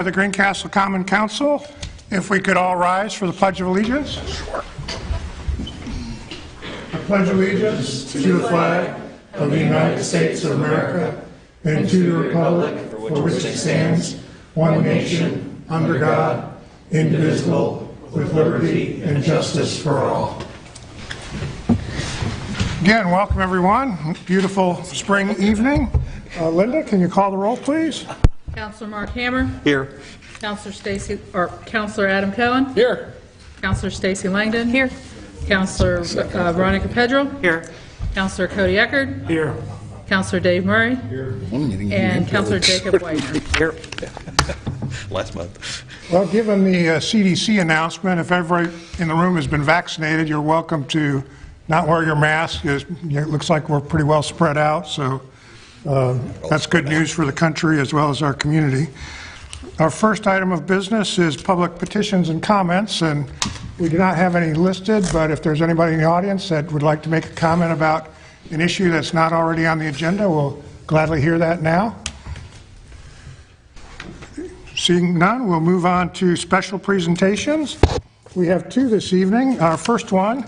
The Greencastle Common Council, if we could all rise for the Pledge of Allegiance. I pledge allegiance to the flag of the United States of America and to the republic for which it stands, one nation, under God, indivisible, with liberty and justice for all. Again, welcome everyone. Beautiful spring evening. Linda, can you call the roll, please? Councilor Mark Hammer. Here. Councilor Adam Cohen. Here. Councilor Stacy Langdon. Here. Councilor Veronica Pedro. Here. Councilor Cody Eckert. Here. Councilor Dave Murray. Here. And Councilor Jacob Whitener. Here. Last month. Well, given the CDC announcement, if everybody in the room has been vaccinated, you're welcome to not wear your mask. It looks like we're pretty well spread out, so that's good news for the country as well as our community. Our first item of business is public petitions and comments, and we do not have any listed, but if there's anybody in the audience that would like to make a comment about an issue that's not already on the agenda, we'll gladly hear that now. Seeing none, we'll move on to special presentations. We have two this evening. Our first one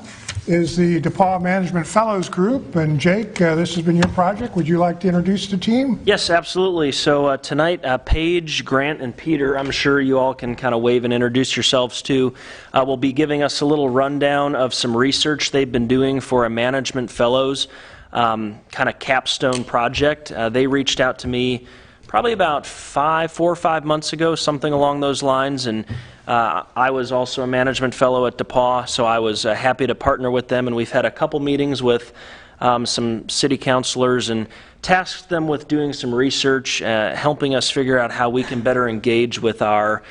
is the DePaul Management Fellows Group. And Jake, this has been your project. Would you like to introduce the team? Yes, absolutely. So tonight, Paige, Grant, and Peter, I'm sure you all can kind of wave and introduce yourselves to, will be giving us a little rundown of some research they've been doing for a Management Fellows kind of capstone project. They reached out to me probably about 4 or 5 months ago, something along those lines, and I was also a management fellow at DePaul, so I was happy to partner with them, and we've had a couple meetings with some city councilors and tasked them with doing some research, helping us figure out how we can better engage with our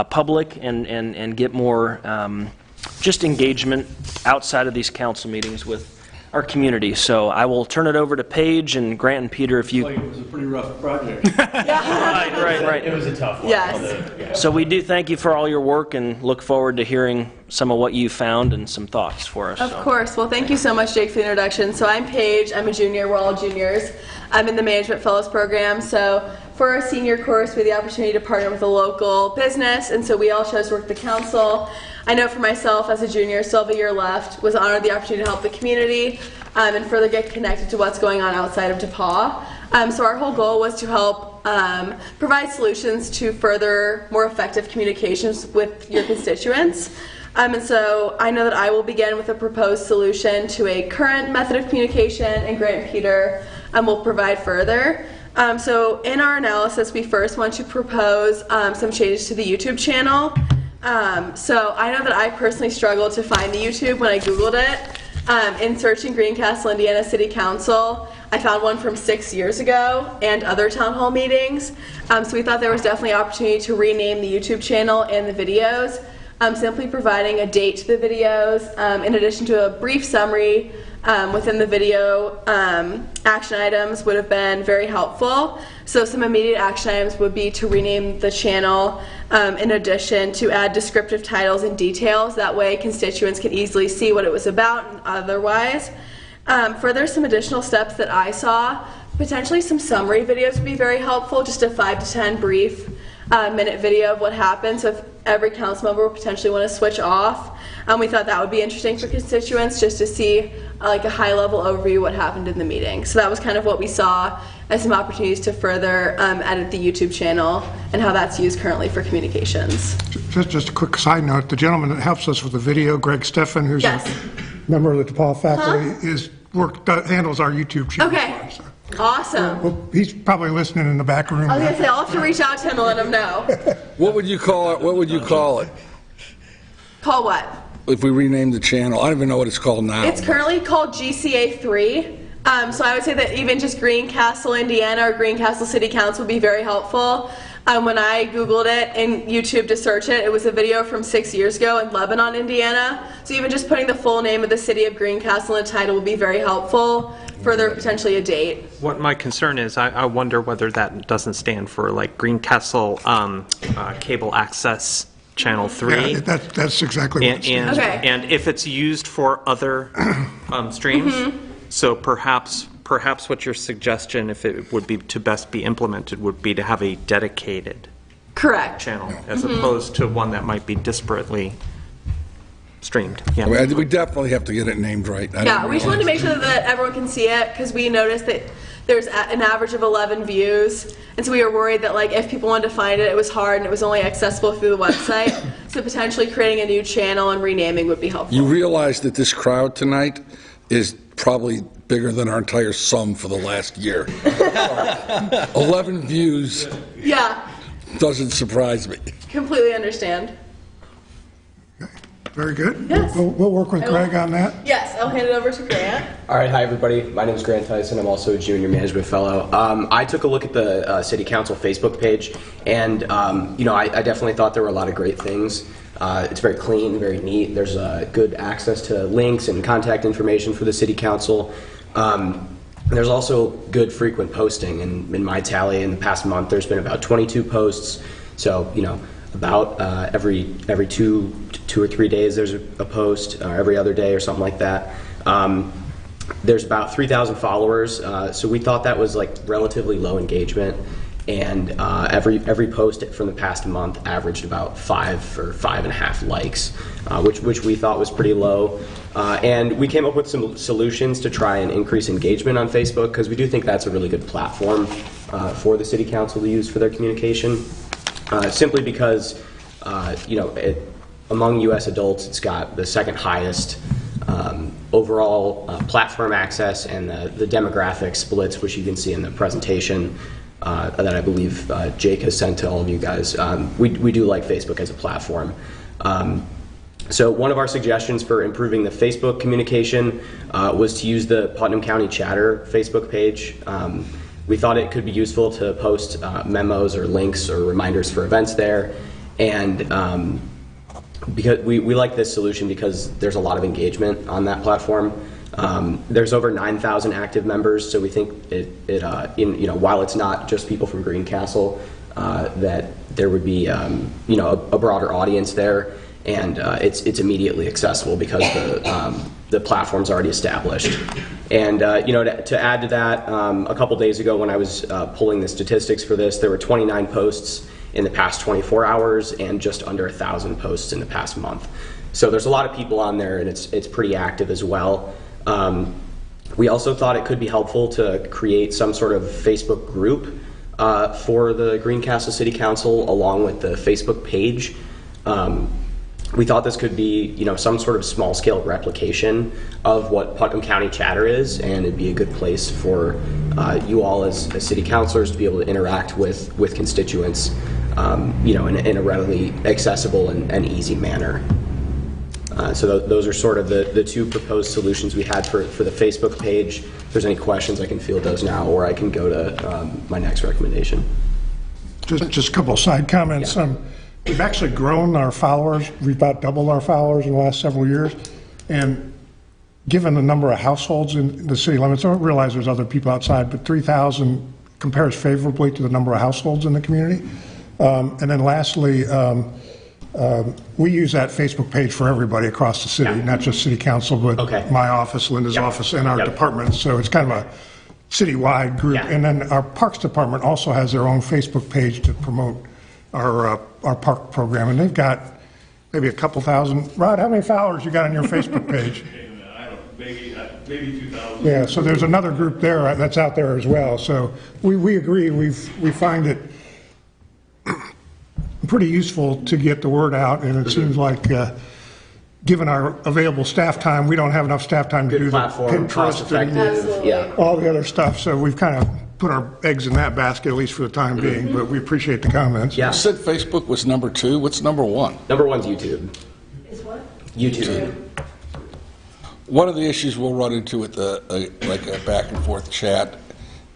public and get more just engagement outside of these council meetings with our community. So I will turn it over to Paige and Grant and Peter if you... It was a pretty rough project. Right. It was a tough one. Yes. So we do thank you for all your work and look forward to hearing some of what you found and some thoughts for us. Of course. Well, thank you so much, Jake, for the introduction. So I'm Paige. I'm a junior. We're all juniors. I'm in the Management Fellows program. So for our senior course, we had the opportunity to partner with a local business, and so we all chose to work with the council. I know for myself, as a junior, still have a year left, was honored the opportunity to help the community and further get connected to what's going on outside of DePaul. So our whole goal was to help provide solutions to further more effective communications with your constituents. And so I know that I will begin with a proposed solution to a current method of communication, and Grant and Peter will provide further. So in our analysis, we first want to propose some changes to the YouTube channel. So I know that I personally struggled to find the YouTube when I Googled it. In searching Greencastle, Indiana City Council, I found one from 6 years ago and other town hall meetings. So we thought there was definitely an opportunity to rename the YouTube channel and the videos, simply providing a date to the videos, in addition to a brief summary within the video. Action items would have been very helpful. So some immediate action items would be to rename the channel, in addition to add descriptive titles and details. That way constituents can easily see what it was about and otherwise. Further, some additional steps that I saw, potentially some summary videos would be very helpful, just a 5 to 10 brief minute video of what happened. So if every council member would potentially want to switch off, we thought that would be interesting for constituents just to see like a high-level overview of what happened in the meeting. So that was kind of what we saw as some opportunities to further edit the YouTube channel and how that's used currently for communications. Just a quick side note, the gentleman that helps us with the video, Greg Steffen, who's Yes. a member of the DePaul faculty, handles our YouTube channel. Okay. Awesome. Well, he's probably listening in the back room. I was going to say, I'll have to reach out to him and let him know. What would you call it? What would you call it Call what? if we renamed the channel? I don't even know what it's called now. It's currently called GCA3. So I would say that even just Greencastle, Indiana, or Greencastle City Council would be very helpful. When I Googled it in YouTube to search it, it was a video from 6 years ago in Lebanon, Indiana. So even just putting the full name of the city of Greencastle in the title would be very helpful. Further, potentially a date. What my concern is, I wonder whether that doesn't stand for like Greencastle Cable Access Channel 3. Yeah, that's exactly what it stands for. Okay. And if it's used for other streams, so perhaps what your suggestion, if it would be to best be implemented, would be to have a dedicated Correct. channel, as opposed to one that might be disparately streamed. Yeah. I mean, we definitely have to get it named right. I Yeah, didn't we just wanted to make realize. sure that everyone can see it because we noticed that there's an average of 11 views, and so we were worried that like if people wanted to find it, it was hard and it was only accessible through the website. So potentially creating a new channel and renaming would be helpful. You realize that this crowd tonight is probably bigger than our entire sum for the last year. 11 views Yeah, doesn't surprise me. completely understand. Very good. Yes. We'll work with Greg on that. Yes, I'll hand it over to Grant. All right, hi everybody. My name is Grant Tyson. I'm also a junior management fellow. I took a look at the City Council Facebook page, and I definitely thought there were a lot of great things. It's very clean, very neat. There's good access to links and contact information for the City Council. There's also good frequent posting. And in my tally, in the past month, there's been about 22 posts. So about every 2 or 3 days there's a post, or every other day or something like that. There's about 3,000 followers, so we thought that was like relatively low engagement, and every post from the past month averaged about 5 or 5.5 likes, which we thought was pretty low. And we came up with some solutions to try and increase engagement on Facebook, because we do think that's a really good platform for the City Council to use for their communication. Simply because, among U.S. adults, it's got the second highest overall platform access, and the demographic splits, which you can see in the presentation that I believe Jake has sent to all of you guys. We do like Facebook as a platform. So one of our suggestions for improving the Facebook communication was to use the Putnam County Chatter Facebook page. We thought it could be useful to post memos or links or reminders for events there, and because we like this solution because there's a lot of engagement on that platform. There's over 9,000 active members, so we think while it's not just people from Greencastle, that there would be a broader audience there, and it's immediately accessible because the platform's already established. And to add to that, a couple days ago when I was pulling the statistics for this, there were 29 posts in the past 24 hours and just under 1,000 posts in the past month. So there's a lot of people on there, and it's pretty active as well. We also thought it could be helpful to create some sort of Facebook group for the Greencastle City Council along with the Facebook page. We thought this could be, some sort of small-scale replication of what Putnam County Chatter is, and it'd be a good place for you all as city councilors to be able to interact with constituents, in a readily accessible and easy manner. So those are sort of the two proposed solutions we had for the Facebook page. If there's any questions, I can field those now, or I can go to my next recommendation. Just a couple of side comments. Yeah. We've actually grown our followers. We've about doubled our followers in the last several years. And given the number of households in the city limits, I don't realize there's other people outside, but 3,000 compares favorably to the number of households in the community. And then lastly, we use that Facebook page for everybody across the city, not just city council, but Okay. my office, Linda's office, and our departments. So it's kind of a citywide group. Yeah. And then our Parks Department also has their own Facebook page to promote our park program, and they've got maybe a couple thousand. Rod, how many followers you got on your Facebook page? I don't, maybe 2,000. Yeah, so there's another group there that's out there as well. So we agree. We find it pretty useful to get the word out, and it seems like, given our available staff time, we don't have enough staff time to do Good the platform, cost Pinterest and effective. Yeah. all the other stuff. So we've kind of put our eggs in that basket, at least for the time being, but we appreciate the comments. Yeah. You said Facebook was number 2. What's number 1? Number one's YouTube. Is what? YouTube. One of the issues we'll run into with like a back and forth chat,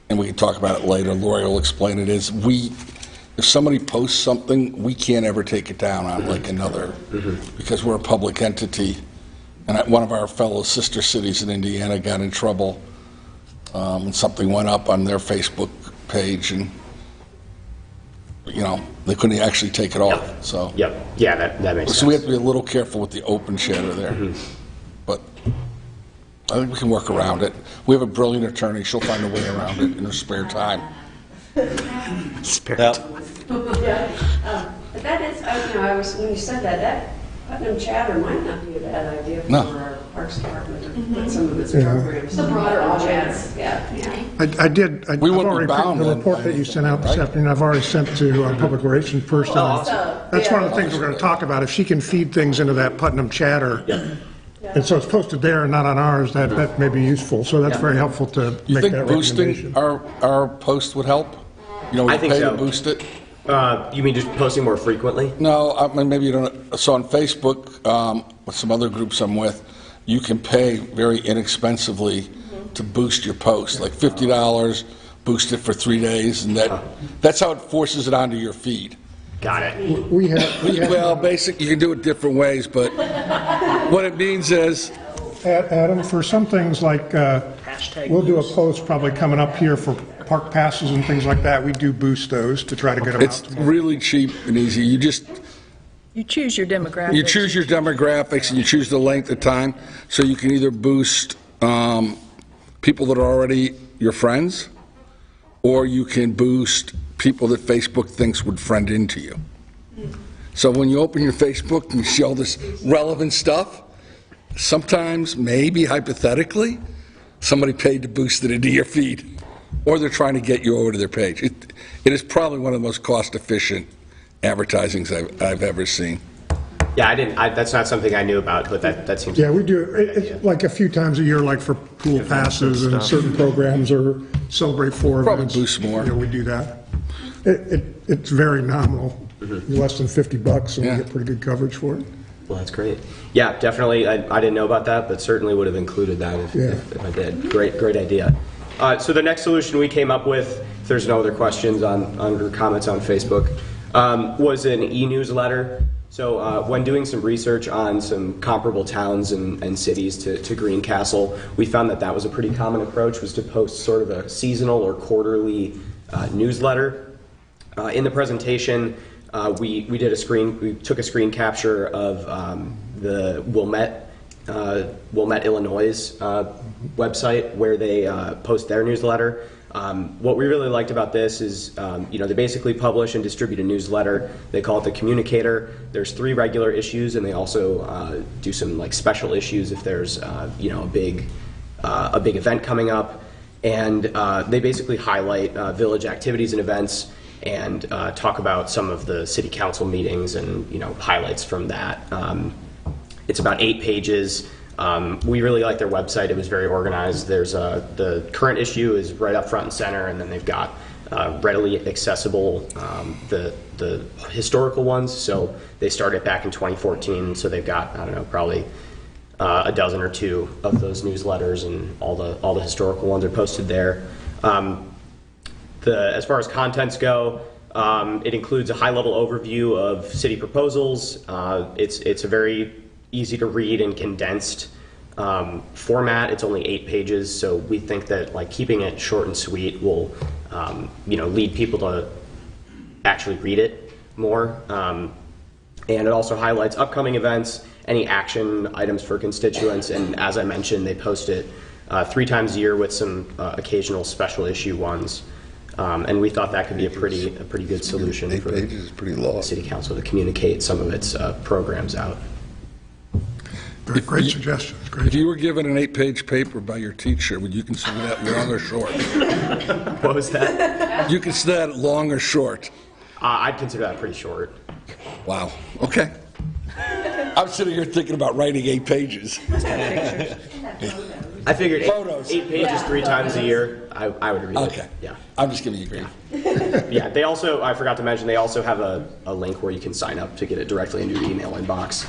and we can talk about it later, Lori will explain it, is if somebody posts something, we can't ever take it down on like another, because we're a public entity. And one of our fellow sister cities in Indiana got in trouble, and something went up on their Facebook page, and they couldn't actually take it off. So Yep. Yeah, that makes sense. so we have to be a little careful with the open chatter there. But I think we can work around it. We have a brilliant attorney. She'll find a way around it in her spare time. Spare Now, time. I was, when you said that Putnam Chatter might not be a bad idea for No. our Parks Department to put some of its programs. The broader audience. Yeah. I've We wouldn't be already, bound the then report by that you anything, sent out this right? afternoon, I've already sent to our public relations person. awesome. That's one of the Yeah. things we're going to talk about. If she can feed things into that Putnam Chatter, and so it's posted there and not on ours, that may be useful. So that's very helpful to You make think that boosting recommendation. our post would help? You know, we I think pay to so. boost it? You mean just posting more frequently? No, I mean, maybe you don't. So on Facebook, with some other groups I'm with, you can pay very inexpensively to boost your post, like $50, boost it for 3 days, and that's how it forces it onto your feed. Got it. We have, Well, basically, you can do it different ways, but what it means is, Adam, for some things like, we'll do a post probably coming up here for park passes and things like that. We do boost those to try to get them out. it's really cheap and easy. You just, You choose your demographics. you choose your demographics and you choose the length of time, so you can either boost people that are already your friends, or you can boost people that Facebook thinks would friend into you. So when you open your Facebook and you see all this relevant stuff, sometimes, maybe hypothetically, somebody paid to boost it into your feed, or they're trying to get you over to their page. It is probably one of the most cost-efficient advertisings I've ever seen. Yeah, that's not something I knew about, but that seems. Yeah, we do it like a few times a year, like for pool passes and certain programs or Celebrate 4 Probably events. boost more. You know, we do that. It's very nominal, less than $50, and Yeah. we get pretty good coverage for it. Well, that's great. Yeah, definitely. I didn't know about that, but certainly would have included that if I did. Great idea. So the next solution we came up with, if there's no other questions under comments on Facebook, was an e-newsletter. So when doing some research on some comparable towns and cities to Greencastle, we found that was a pretty common approach, was to post sort of a seasonal or quarterly newsletter. In the presentation, we took a screen capture of the Wilmette, Illinois website where they post their newsletter. What we really liked about this is, they basically publish and distribute a newsletter. They call it the Communicator. There's 3 regular issues, and they also do some like special issues if there's a big event coming up. And they basically highlight village activities and events and talk about some of the city council meetings and highlights from that. It's about 8 pages. We really like their website. It was very organized. There's the current issue is right up front and center, and then they've got readily accessible the historical ones. So they started back in 2014. So they've got probably a dozen or 2 of those newsletters, and all the historical ones are posted there. As far as contents go, it includes a high-level overview of city proposals. It's a very easy to read and condensed format. It's only 8 pages, so we think that keeping it short and sweet will lead people to actually read it more. And it also highlights upcoming events, any action items for constituents, and as I mentioned, they post it 3 times a year with some occasional special issue ones. And we thought that could be a pretty good solution 8 for pages is pretty the long. city council to communicate some of its programs out. Great suggestions, If great. you were given an 8-page paper by your teacher, would you consider that long or short? What was that? You consider that long or short? I'd consider that pretty short. Wow, okay. I'm sitting here thinking about writing 8 pages. I figured Photos. 8 pages 3 times a year, I would read it. Okay. Yeah. I'm just giving you grief. Yeah, they also, I forgot to mention, they also have a link where you can sign up to get it directly into your email inbox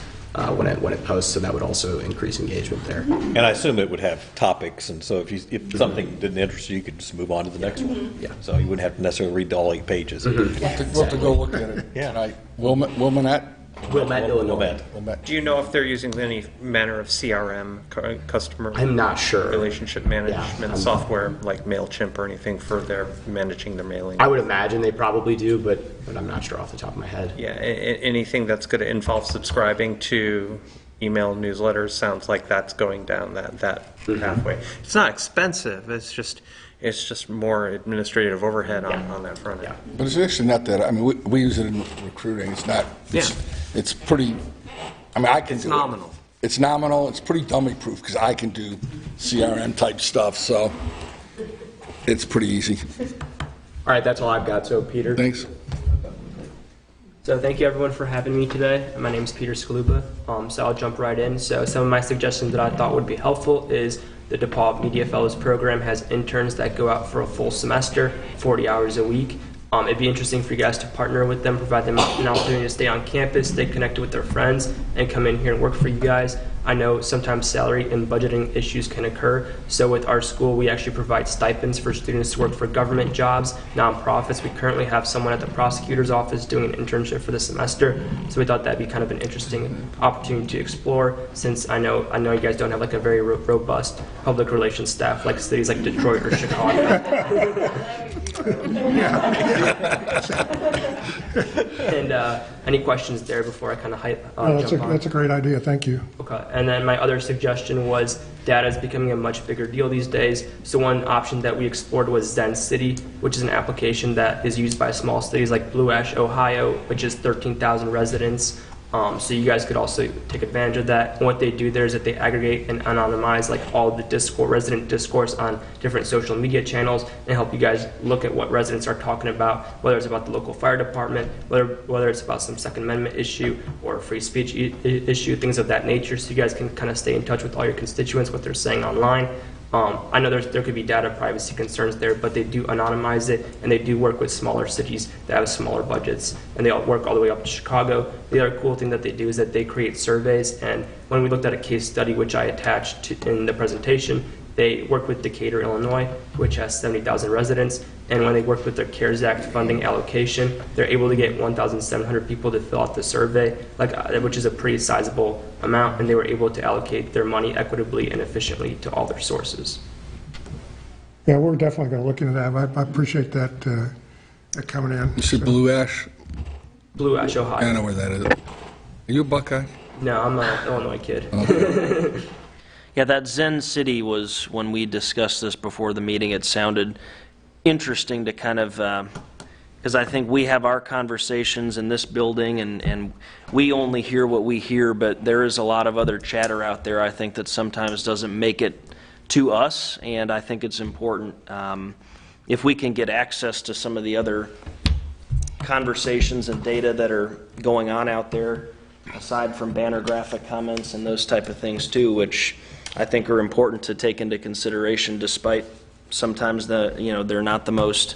when it posts, so that would also increase engagement there. And I assume it would have topics, and so if something didn't interest you, you could just move on to the next one. Yeah. So you wouldn't have to necessarily read all 8 pages. We'll have to go look at it Yeah. tonight. Wilmanette? Wilmette, Illinois. Wilmette. Do you know if they're using any manner of CRM, customer I'm not sure. relationship management I'm- software like MailChimp or anything for their managing their mailing? I would imagine they probably do, but I'm not sure off the top of my head. Yeah, anything that's going to involve subscribing to email newsletters sounds like that's going down that pathway. It's not expensive. It's just It's just more administrative overhead on that front end. But it's actually not that, I mean, we use it in recruiting, it's not, it's pretty, I mean, I can do it. Nominal. It's nominal, it's pretty dummy-proof, because I can do CRM-type stuff, so it's pretty easy. All right, that's all I've got. So, Peter. Thanks. So thank you everyone for having me today. My name is Peter Skaluba, so I'll jump right in. So some of my suggestions that I thought would be helpful is the DePaul Media Fellows Program has interns that go out for a full semester, 40 hours a week. It'd be interesting for you guys to partner with them, provide them an opportunity to stay on campus, stay connected with their friends, and come in here and work for you guys. I know sometimes salary and budgeting issues can occur, so with our school, we actually provide stipends for students to work for government jobs, nonprofits. We currently have someone at the prosecutor's office doing an internship for the semester, so we thought that'd be kind of an interesting opportunity to explore, since I know you guys don't have like a very robust public relations staff like cities like Detroit or Chicago. And any questions there before I kind of jump on? That's a great idea, thank you. Okay, and then my other suggestion was data is becoming a much bigger deal these days. So one option that we explored was Zen City, which is an application that is used by small cities like Blue Ash, Ohio, which is 13,000 residents. So you guys could also take advantage of that. And what they do there is that they aggregate and anonymize like all the resident discourse on different social media channels and help you guys look at what residents are talking about, whether it's about the local fire department, whether it's about some Second Amendment issue or free speech issue, things of that nature. So you guys can kind of stay in touch with all your constituents, what they're saying online. I know there could be data privacy concerns there, but they do anonymize it, and they do work with smaller cities that have smaller budgets, and they all work all the way up to Chicago. The other cool thing that they do is that they create surveys, and when we looked at a case study, which I attached in the presentation, they work with Decatur, Illinois, which has 70,000 residents, and when they work with their CARES Act funding allocation, they're able to get 1,700 people to fill out the survey, which is a pretty sizable amount, and they were able to allocate their money equitably and efficiently to all their sources. Yeah, we're definitely going to look into that. I appreciate that coming in. You see Blue Ash? Blue Ash, Ohio. I know where that is. Are you a Buckeye? No, I'm an Illinois kid. Okay. Yeah, that Zen City was, when we discussed this before the meeting, it sounded interesting to kind of, because I think we have our conversations in this building, and we only hear what we hear, but there is a lot of other chatter out there, I think, that sometimes doesn't make it to us, and I think it's important if we can get access to some of the other conversations and data that are going on out there, aside from banner graphic comments and those type of things too, which I think are important to take into consideration, despite sometimes they're not the most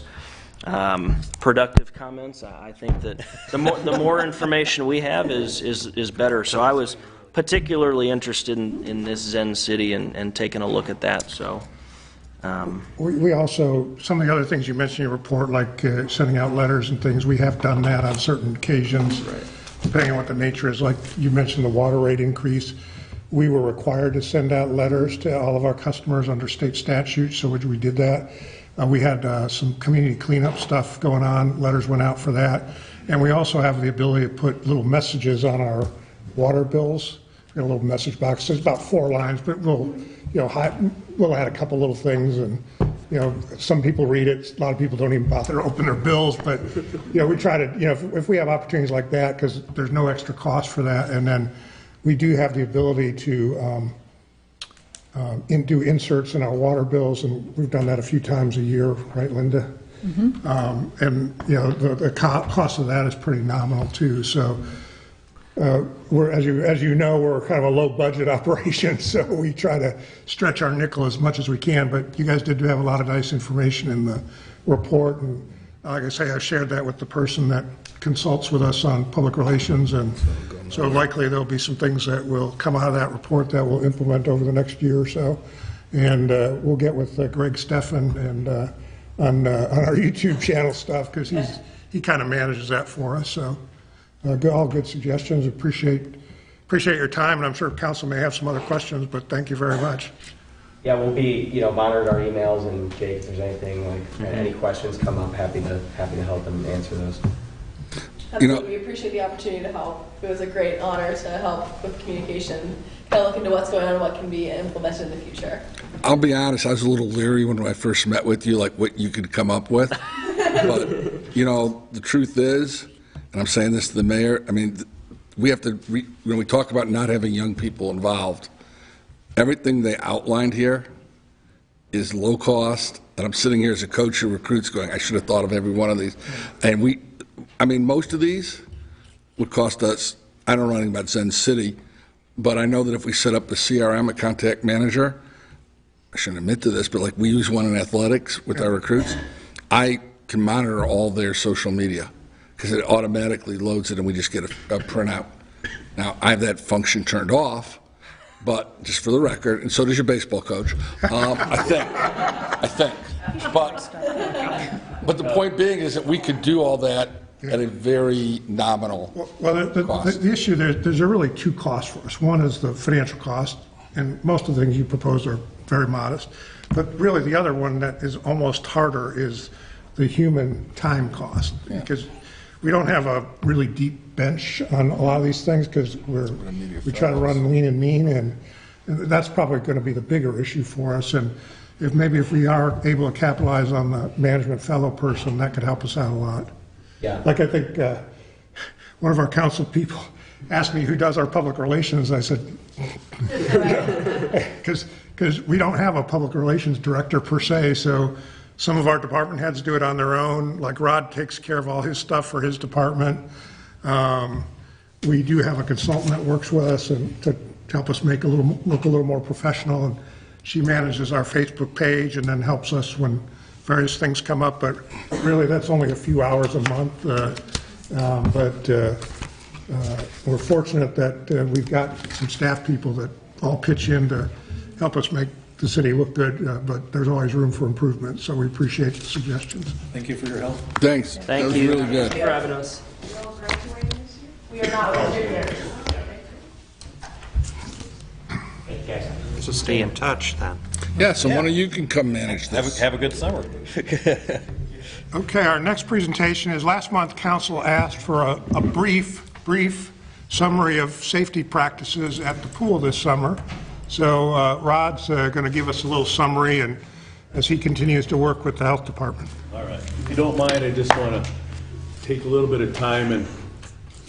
productive comments. I think that the more information we have is better. So I was particularly interested in this Zen City and taking a look at that. So we also, some of the other things you mentioned in your report, like sending out letters and things, we have done that on certain occasions, depending on what the nature is. Like you mentioned the water rate increase. We were required to send out letters to all of our customers under state statute, so we did that. We had some community cleanup stuff going on. Letters went out for that. And we also have the ability to put little messages on our water bills. We got a little message box. It's about 4 lines, but we'll add a couple little things, and some people read it. A lot of people don't even bother to open their bills, but we try to, if we have opportunities like that, because there's no extra cost for that, and then we do have the ability to do inserts in our water bills, and we've done that a few times a year, right, Linda? Mm-hmm. And the cost of that is pretty nominal too. So we're, as you know, we're kind of a low budget operation, so we try to stretch our nickel as much as we can. But you guys did have a lot of nice information in the report, and like I say, I shared that with the person that consults with us on public relations, and so likely there'll be some things that will come out of that report that we'll implement over the next year or so. And we'll get with Greg Steffen and on our YouTube channel stuff, because he kind of manages that for us. So all good suggestions. Appreciate your time, and I'm sure council may have some other questions, but thank you very much. Yeah, we'll be monitoring our emails, and Jake, if there's anything any questions come up, happy to help and answer those. Absolutely. We appreciate the opportunity to help. It was a great honor to help with communication, kind of look into what's going on and what can be implemented in the future. I'll be honest, I was a little leery when I first met with you, like what you could come up with. But, the truth is, and I'm saying this to the mayor, I mean, we have to, when we talk about not having young people involved, everything they outlined here is low cost, and I'm sitting here as a coach of recruits going, I should have thought of every one of these. And most of these would cost us, I don't know anything about Zen City, but I know that if we set up a CRM, a contact manager, I shouldn't admit to this, but like we use one in athletics with our recruits, I can monitor all their social media because it automatically loads it and we just get a printout. Now, I have that function turned off, but just for the record, and so does your baseball coach, I think. But the point being is that we could do all that at a very nominal cost. The issue, there's really two costs for us. One is the financial cost, and most of the things you propose are very modest. But really, the other one that is almost harder is the human time cost, because we don't have a really deep bench on a lot of these things because we try to run lean and mean, and that's probably going to be the bigger issue for us. And if we are able to capitalize on the management fellow person, that could help us out a lot. Yeah. Like I think one of our council people asked me who does our public relations. I said, because we don't have a public relations director per se, so some of our department heads do it on their own. Like Rod takes care of all his stuff for his department. We do have a consultant that works with us and to help us look a little more professional, and she manages our Facebook page and then helps us when various things come up, but really that's only a few hours a month. We're fortunate that we've got some staff people that all pitch in to help us make the city look good, but there's always room for improvement, so we appreciate the suggestions. Thank you for your help. Thanks. Thank that was you. really good. Thank you for having us. We are not all juniors. So stay in touch then. Yeah, so one of you can come manage this. Have a good summer. Okay, our next presentation is last month council asked for a brief summary of safety practices at the pool this summer. So Rod's going to give us a little summary, and as he continues to work with the health department. All right. If you don't mind, I just want to take a little bit of time and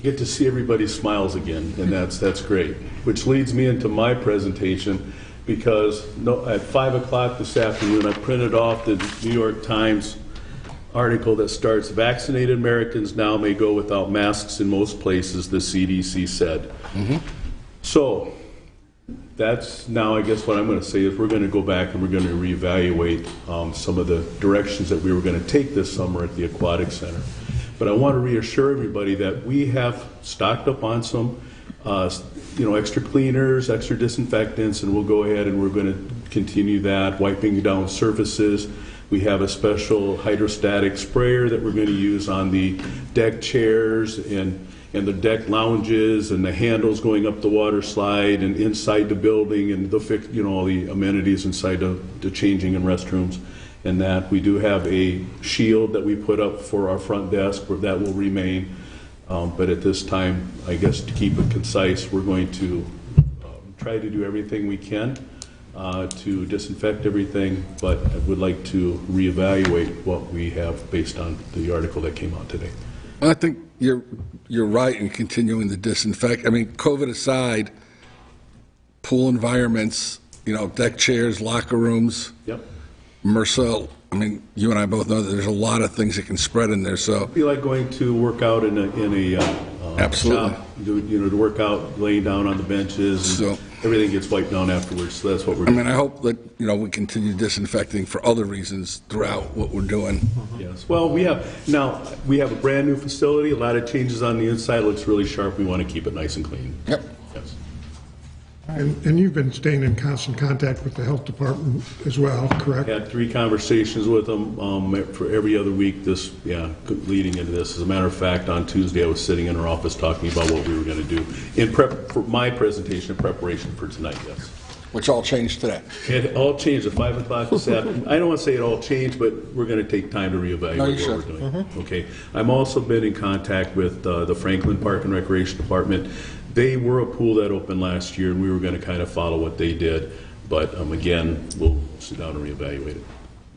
get to see everybody's smiles again, and that's great. Which leads me into my presentation, because at 5 o'clock this afternoon, I printed off the New York Times article that starts, "Vaccinated Americans now may go without masks in most places," the CDC said. So that's now, I guess what I'm going to say is we're going to go back and we're going to reevaluate some of the directions that we were going to take this summer at the Aquatic Center. But I want to reassure everybody that we have stocked up on some extra cleaners, extra disinfectants, and we'll go ahead and we're going to continue that, wiping down surfaces. We have a special hydrostatic sprayer that we're going to use on the deck chairs and the deck lounges and the handles going up the water slide and inside the building and all the amenities inside the changing and restrooms. And that we do have a shield that we put up for our front desk where that will remain. But at this time, I guess to keep it concise, we're going to try to do everything we can to disinfect everything, but I would like to reevaluate what we have based on the article that came out today. I think you're right in continuing the disinfect. I mean, COVID aside, pool environments, deck chairs, locker rooms. Yep. Marcel, I mean, you and I both know that there's a lot of things that can spread in there. So It'd be like going to work out in a absolutely shop, to work out laying down on the benches. And everything gets wiped down afterwards. So that's what we're doing. I hope that we continue disinfecting for other reasons throughout what we're doing. Yes. Well, we have a brand new facility. A lot of changes on the inside. It looks really sharp. We want to keep it nice and clean. Yep. Yes. And you've been staying in constant contact with the health department as well, correct? Had 3 conversations with them for every other week leading into this. As a matter of fact, on Tuesday I was sitting in our office talking about what we were going to do for my presentation in preparation for tonight, yes. Which all changed today. It all changed at 5 o'clock this afternoon. I don't want to say it all changed, but we're going to take time to reevaluate No, you what we're should. doing. Okay. I'm also been in contact with the Franklin Park and Recreation Department. They were a pool that opened last year, and we were going to kind of follow what they did. But again, we'll sit down and reevaluate it.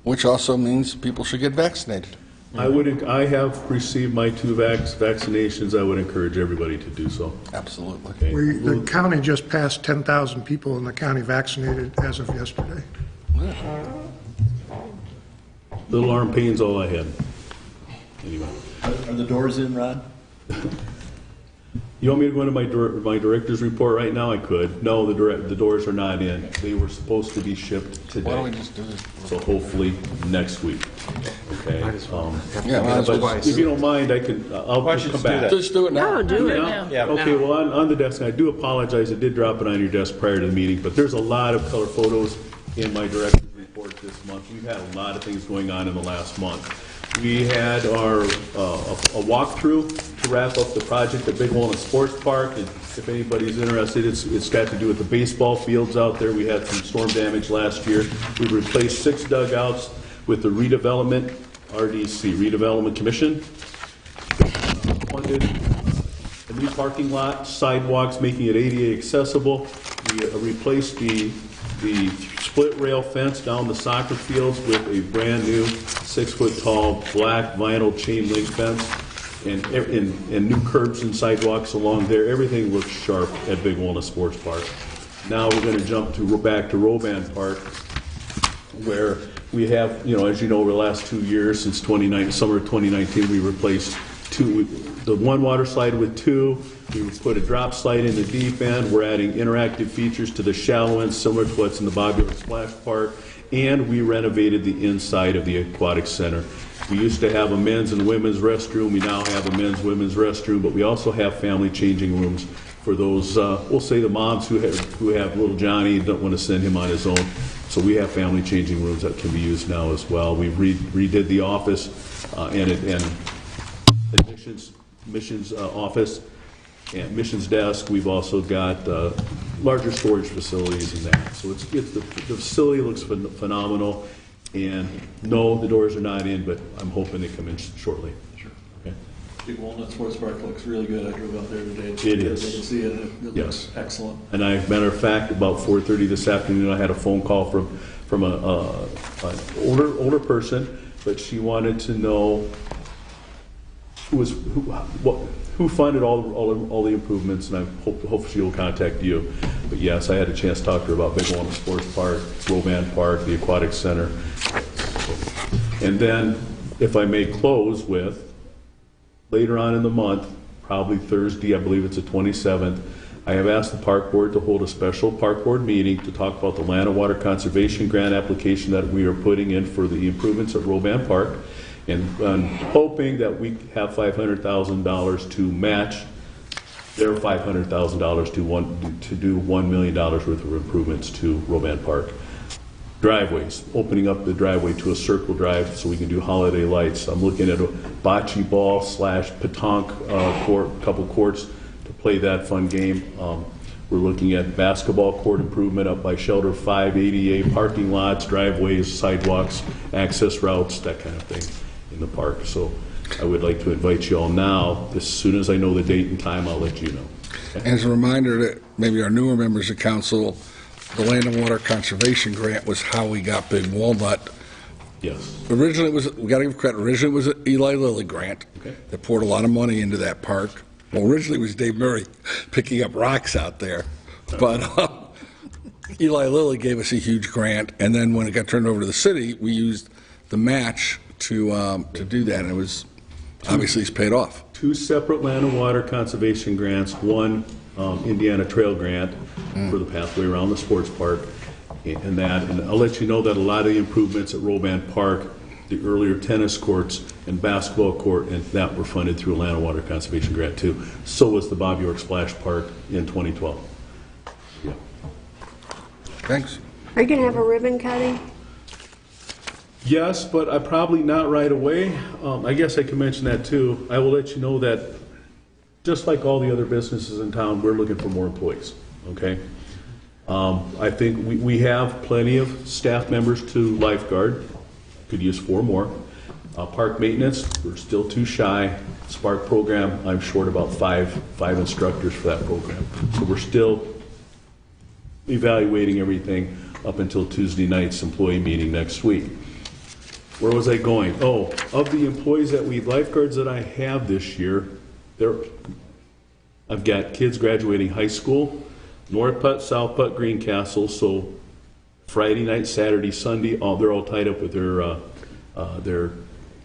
Which also means people should get vaccinated. I have received my 2 vaccinations. I would encourage everybody to do so. Absolutely. Okay. The county just passed 10,000 people in the county vaccinated as of yesterday. Little arm pain's all I had. Anyway. Are the doors in, Rod? You want me to go into my director's report right now? I could. No, the doors are not in. They were supposed to be shipped today. Why don't we just do this? So hopefully next week. Okay. Yeah, might as well. But if you don't mind, I'll Why don't just you come just do back. that? Just do it now. No, do it Yeah? now. Yeah. Okay, well, on the desk, and I do apologize, I did drop it on your desk prior to the meeting, but there's a lot of color photos in my director's report this month. We've had a lot of things going on in the last month. We had our a walkthrough to wrap up the project at Big Walnut Sports Park. And if anybody's interested, it's got to do with the baseball fields out there. We had some storm damage last year. We replaced 6 dugouts with the redevelopment, RDC, Redevelopment Commission. Funded a new parking lot, sidewalks, making it ADA accessible. We replaced the split rail fence down the soccer fields with a brand new 6-foot-tall black vinyl chain link fence and new curbs and sidewalks along there. Everything looks sharp at Big Walnut Sports Park. Now we're going to jump back to Roban Park, where we have, as you know, over the last 2 years, since summer of 2019, we replaced the one water slide with 2. We put a drop slide in the deep end. We're adding interactive features to the shallow end, similar to what's in the Bobby Orr Splash Park. And we renovated the inside of the aquatic center. We used to have a men's and women's restroom. We now have a men's, women's restroom, but we also have family changing rooms for those, we'll say the moms who have little Johnny and don't want to send him on his own. So we have family changing rooms that can be used now as well. We redid the office and admissions office and missions desk. We've also got larger storage facilities and that. So the facility looks phenomenal. And no, the doors are not in, but I'm hoping they come in shortly. Sure. Okay. Big Walnut Sports Park looks really good. I drove out there today. It is. You can see it. It Yes. looks excellent. And matter of fact, about 4:30 this afternoon, I had a phone call from an older person, but she wanted to know who funded all the improvements, and I hope she will contact you. But yes, I had a chance to talk to her about Big Walnut Sports Park, Roban Park, the Aquatic Center. And then, if I may close with, later on in the month, probably Thursday, I believe it's the 27th, I have asked the Park Board to hold a special Park Board meeting to talk about the Land and Water Conservation Grant application that we are putting in for the improvements at Roban Park. And I'm hoping that we have $500,000 to match their $500,000 to do $1 million worth of improvements to Roban Park. Driveways, opening up the driveway to a circle drive so we can do holiday lights. I'm looking at a bocce ball / petanque court, couple courts to play that fun game. We're looking at basketball court improvement up by Shelter 5, ADA, parking lots, driveways, sidewalks, access routes, that kind of thing in the park. So I would like to invite you all now. As soon as I know the date and time, I'll let you know. Okay? As a reminder that maybe our newer members of council, the Land and Water Conservation Grant was how we got Big Walnut. Yes. Originally, we got to give credit, originally it was an Eli Lilly grant Okay. that poured a lot of money into that park. Well, originally it was Dave Murray picking up rocks out there, but Eli Lilly gave us a huge grant, and then when it got turned over to the city, we used the match to do that, and it was, obviously it's paid off. 2 separate Land and Water Conservation grants, one Indiana Trail grant for the pathway around the sports park, and I'll let you know that a lot of the improvements at Roban Park, the earlier tennis courts and basketball court, and that were funded through a Land and Water Conservation grant too. So was the Bobby Orr Splash Park in 2012. Yeah. Thanks. Are you going to have a ribbon cutting? Yes, but probably not right away. I guess I can mention that too. I will let you know that just like all the other businesses in town, we're looking for more employees, okay? I think we have plenty of staff members to lifeguard. Could use 4 more. Park maintenance, we're still too shy. Spark program, I'm short about five instructors for that program. So we're still evaluating everything up until Tuesday night's employee meeting next week. Where was I going? Oh, of the employees lifeguards that I have this year, I've got kids graduating high school, North Putt, South Putt, Greencastle, so Friday night, Saturday, Sunday, they're all tied up with their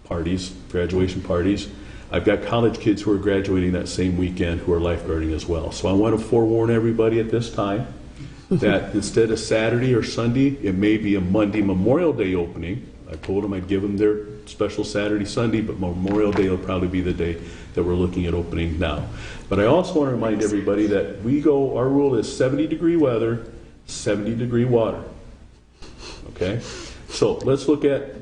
parties, graduation parties. I've got college kids who are graduating that same weekend who are lifeguarding as well. So I want to forewarn everybody at this time that instead of Saturday or Sunday, it may be a Monday Memorial Day opening. I told them I'd give them their special Saturday, Sunday, but Memorial Day will probably be the day that we're looking at opening now. But I also want to remind everybody that our rule is 70-degree weather, 70-degree water. Okay? So let's look at,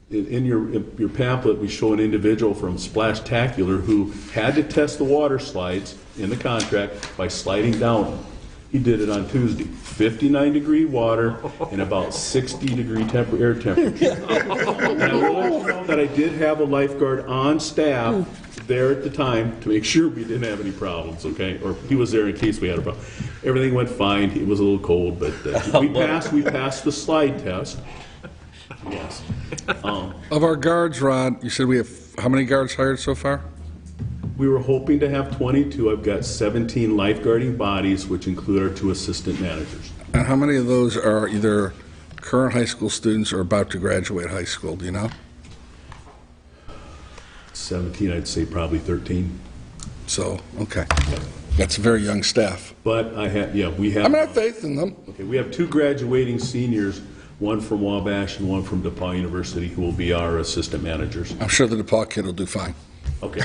in your pamphlet, we show an individual from Splashtacular who had to test the water slides in the contract by sliding down them. He did it on Tuesday. 59-degree water and about 60-degree air temperature. And I will let you know that I did have a lifeguard on staff there at the time to make sure we didn't have any problems, okay? Or he was there in case we had a problem. Everything went fine. It was a little cold, but we passed the slide test. Yes. Of our guards, Rod, you said we have how many guards hired so far? We were hoping to have 22. I've got 17 lifeguarding bodies, which include our 2 assistant managers. And how many of those are either current high school students or about to graduate high school, do you know? 17, I'd say probably 13. So, okay. That's a very young staff. But we have... I have faith in them. Okay, we have 2 graduating seniors, one from Wabash and one from DePaul University, who will be our assistant managers. I'm sure the DePaul kid will do fine. Okay.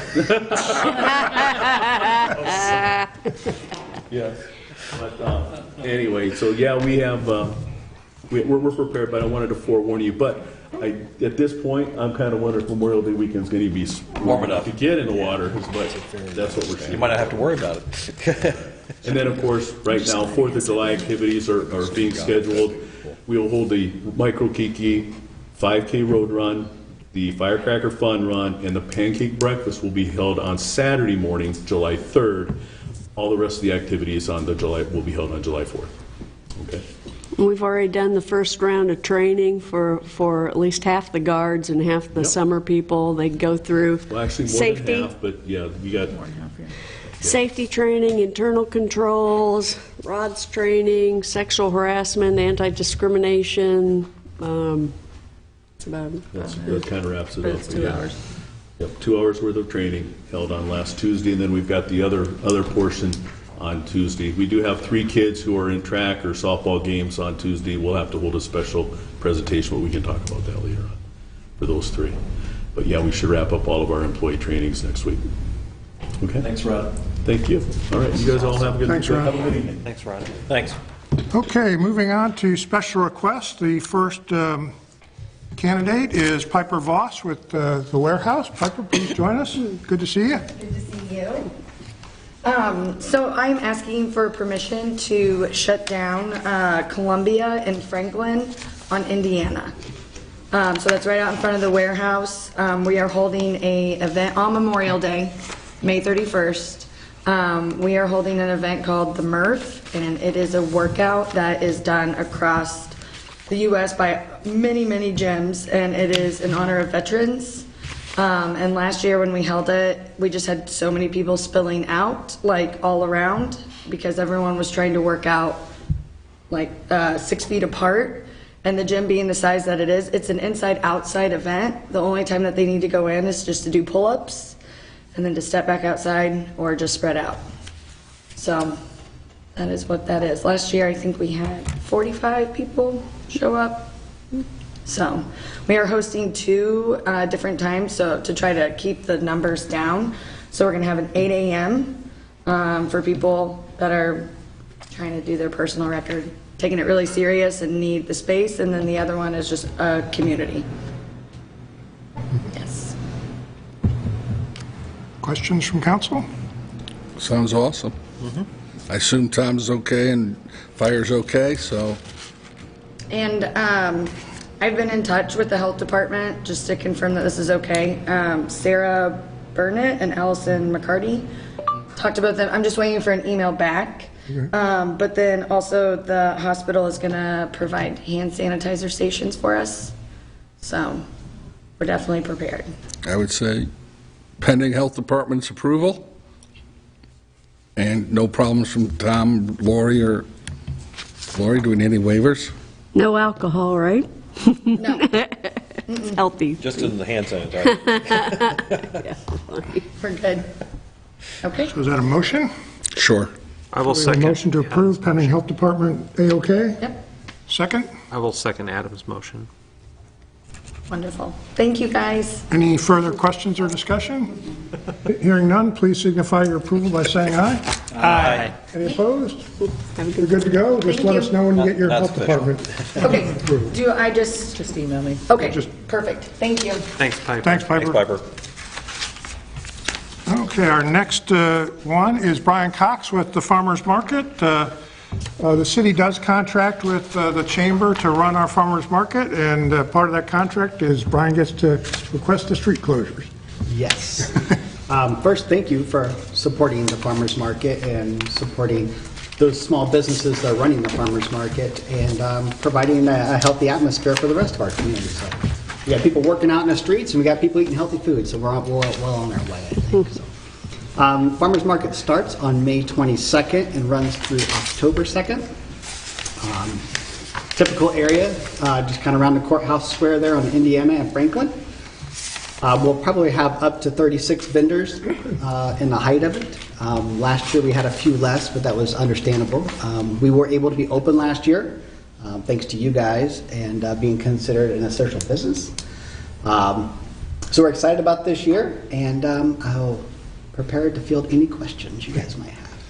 Yes. But anyway, so yeah, we have, we're prepared, but I wanted to forewarn you. But at this point, I'm kind of wondering if Memorial Day weekend's going to be warm enough to get in the water, but that's what we're seeing. You might not have to worry about it. And then, of course, right now, 4th of July activities are being scheduled. We will hold the Micro Kiki 5K road run, the Firecracker Fun Run, and the Pancake Breakfast will be held on Saturday morning, July 3rd. All the rest of the activities will be held on July 4th. Okay. We've already done the first round of training for at least half the guards and half the summer people. They go through Well, actually more safety, than half, but yeah, we got safety training, internal controls, RODS training, sexual harassment, anti-discrimination. That's about it. that kind of wraps it up. It's 2 hours. Yep, 2 hours worth of training held on last Tuesday, and then we've got the other portion on Tuesday. We do have 3 kids who are in track or softball games on Tuesday. We'll have to hold a special presentation, but we can talk about that later on for those 3. But yeah, we should wrap up all of our employee trainings next week. Okay? Thanks, Rod. Thank you. All right, you guys all have a good Thanks, Rod. have a good evening. Thanks, Rod. Thanks. Okay, moving on to special requests. The first candidate is Piper Voss with the Warehouse. Piper, please join us. Good to see you. Good to see you. So I'm asking for permission to shut down Columbia and Franklin on Indiana. So that's right out in front of the Warehouse. We are holding an event on Memorial Day, May 31st. We are holding an event called the Murph, and it is a workout that is done across the U.S. by many, many gyms, and it is in honor of veterans. And last year when we held it, we just had so many people spilling out, like all around, because everyone was trying to work out like 6 feet apart. And the gym being the size that it is, it's an inside-outside event. The only time that they need to go in is just to do pull-ups, and then to step back outside or just spread out. So that is what that is. Last year, I think we had 45 people show up. So we are hosting 2 different times so to try to keep the numbers down. So we're going to have an 8 a.m. For people that are trying to do their personal record, taking it really serious and need the space. And then the other one is just a community. Yes. Questions from council? Sounds awesome. I assume Tom's okay and fire's okay, so And I've been in touch with the health department just to confirm that this is okay. Sarah Burnett and Allison McCarty talked about them. I'm just waiting for an email back. But then also the hospital is gonna provide hand sanitizer stations for us. So we're definitely prepared. I would say pending health department's approval and no problems from Tom, Lori, or Lori, do we need any waivers? No alcohol, right? No. It's healthy. Just in the hand sanitizer. We're good. Okay. So is that a motion? Sure. I will We have a second. motion to approve pending health department A-OK? Yep. Second? I will second Adam's motion. Wonderful. Thank you, guys. Any further questions or discussion? Hearing none, please signify your approval by saying aye. Aye. Any opposed? You're good to go? Just let us know when you get your That's health department. Okay. Do I just? Just email me. Okay. Just- Perfect. Thank you. Thanks, Piper. Thanks, Piper. Thanks, Piper. Okay, our next one is Brian Cox with the Farmers Market. The city does contract with the chamber to run our farmers market, and part of that contract is Brian gets to request the street closures. Yes. First, thank you for supporting the farmers market and supporting those small businesses that are running the farmers market and providing a healthy atmosphere for the rest of our community. So we got people working out in the streets and we got people eating healthy food, so we're well on our way, I think. So. Farmers market starts on May 22nd and runs through October 2nd. Typical area, just kind of around the courthouse square there on Indiana and Franklin. We'll probably have up to 36 vendors in the height of it. Last year we had a few less, but that was understandable. We were able to be open last year, thanks to you guys and being considered an essential business. So we're excited about this year, and I'll prepared to field any questions you guys might have.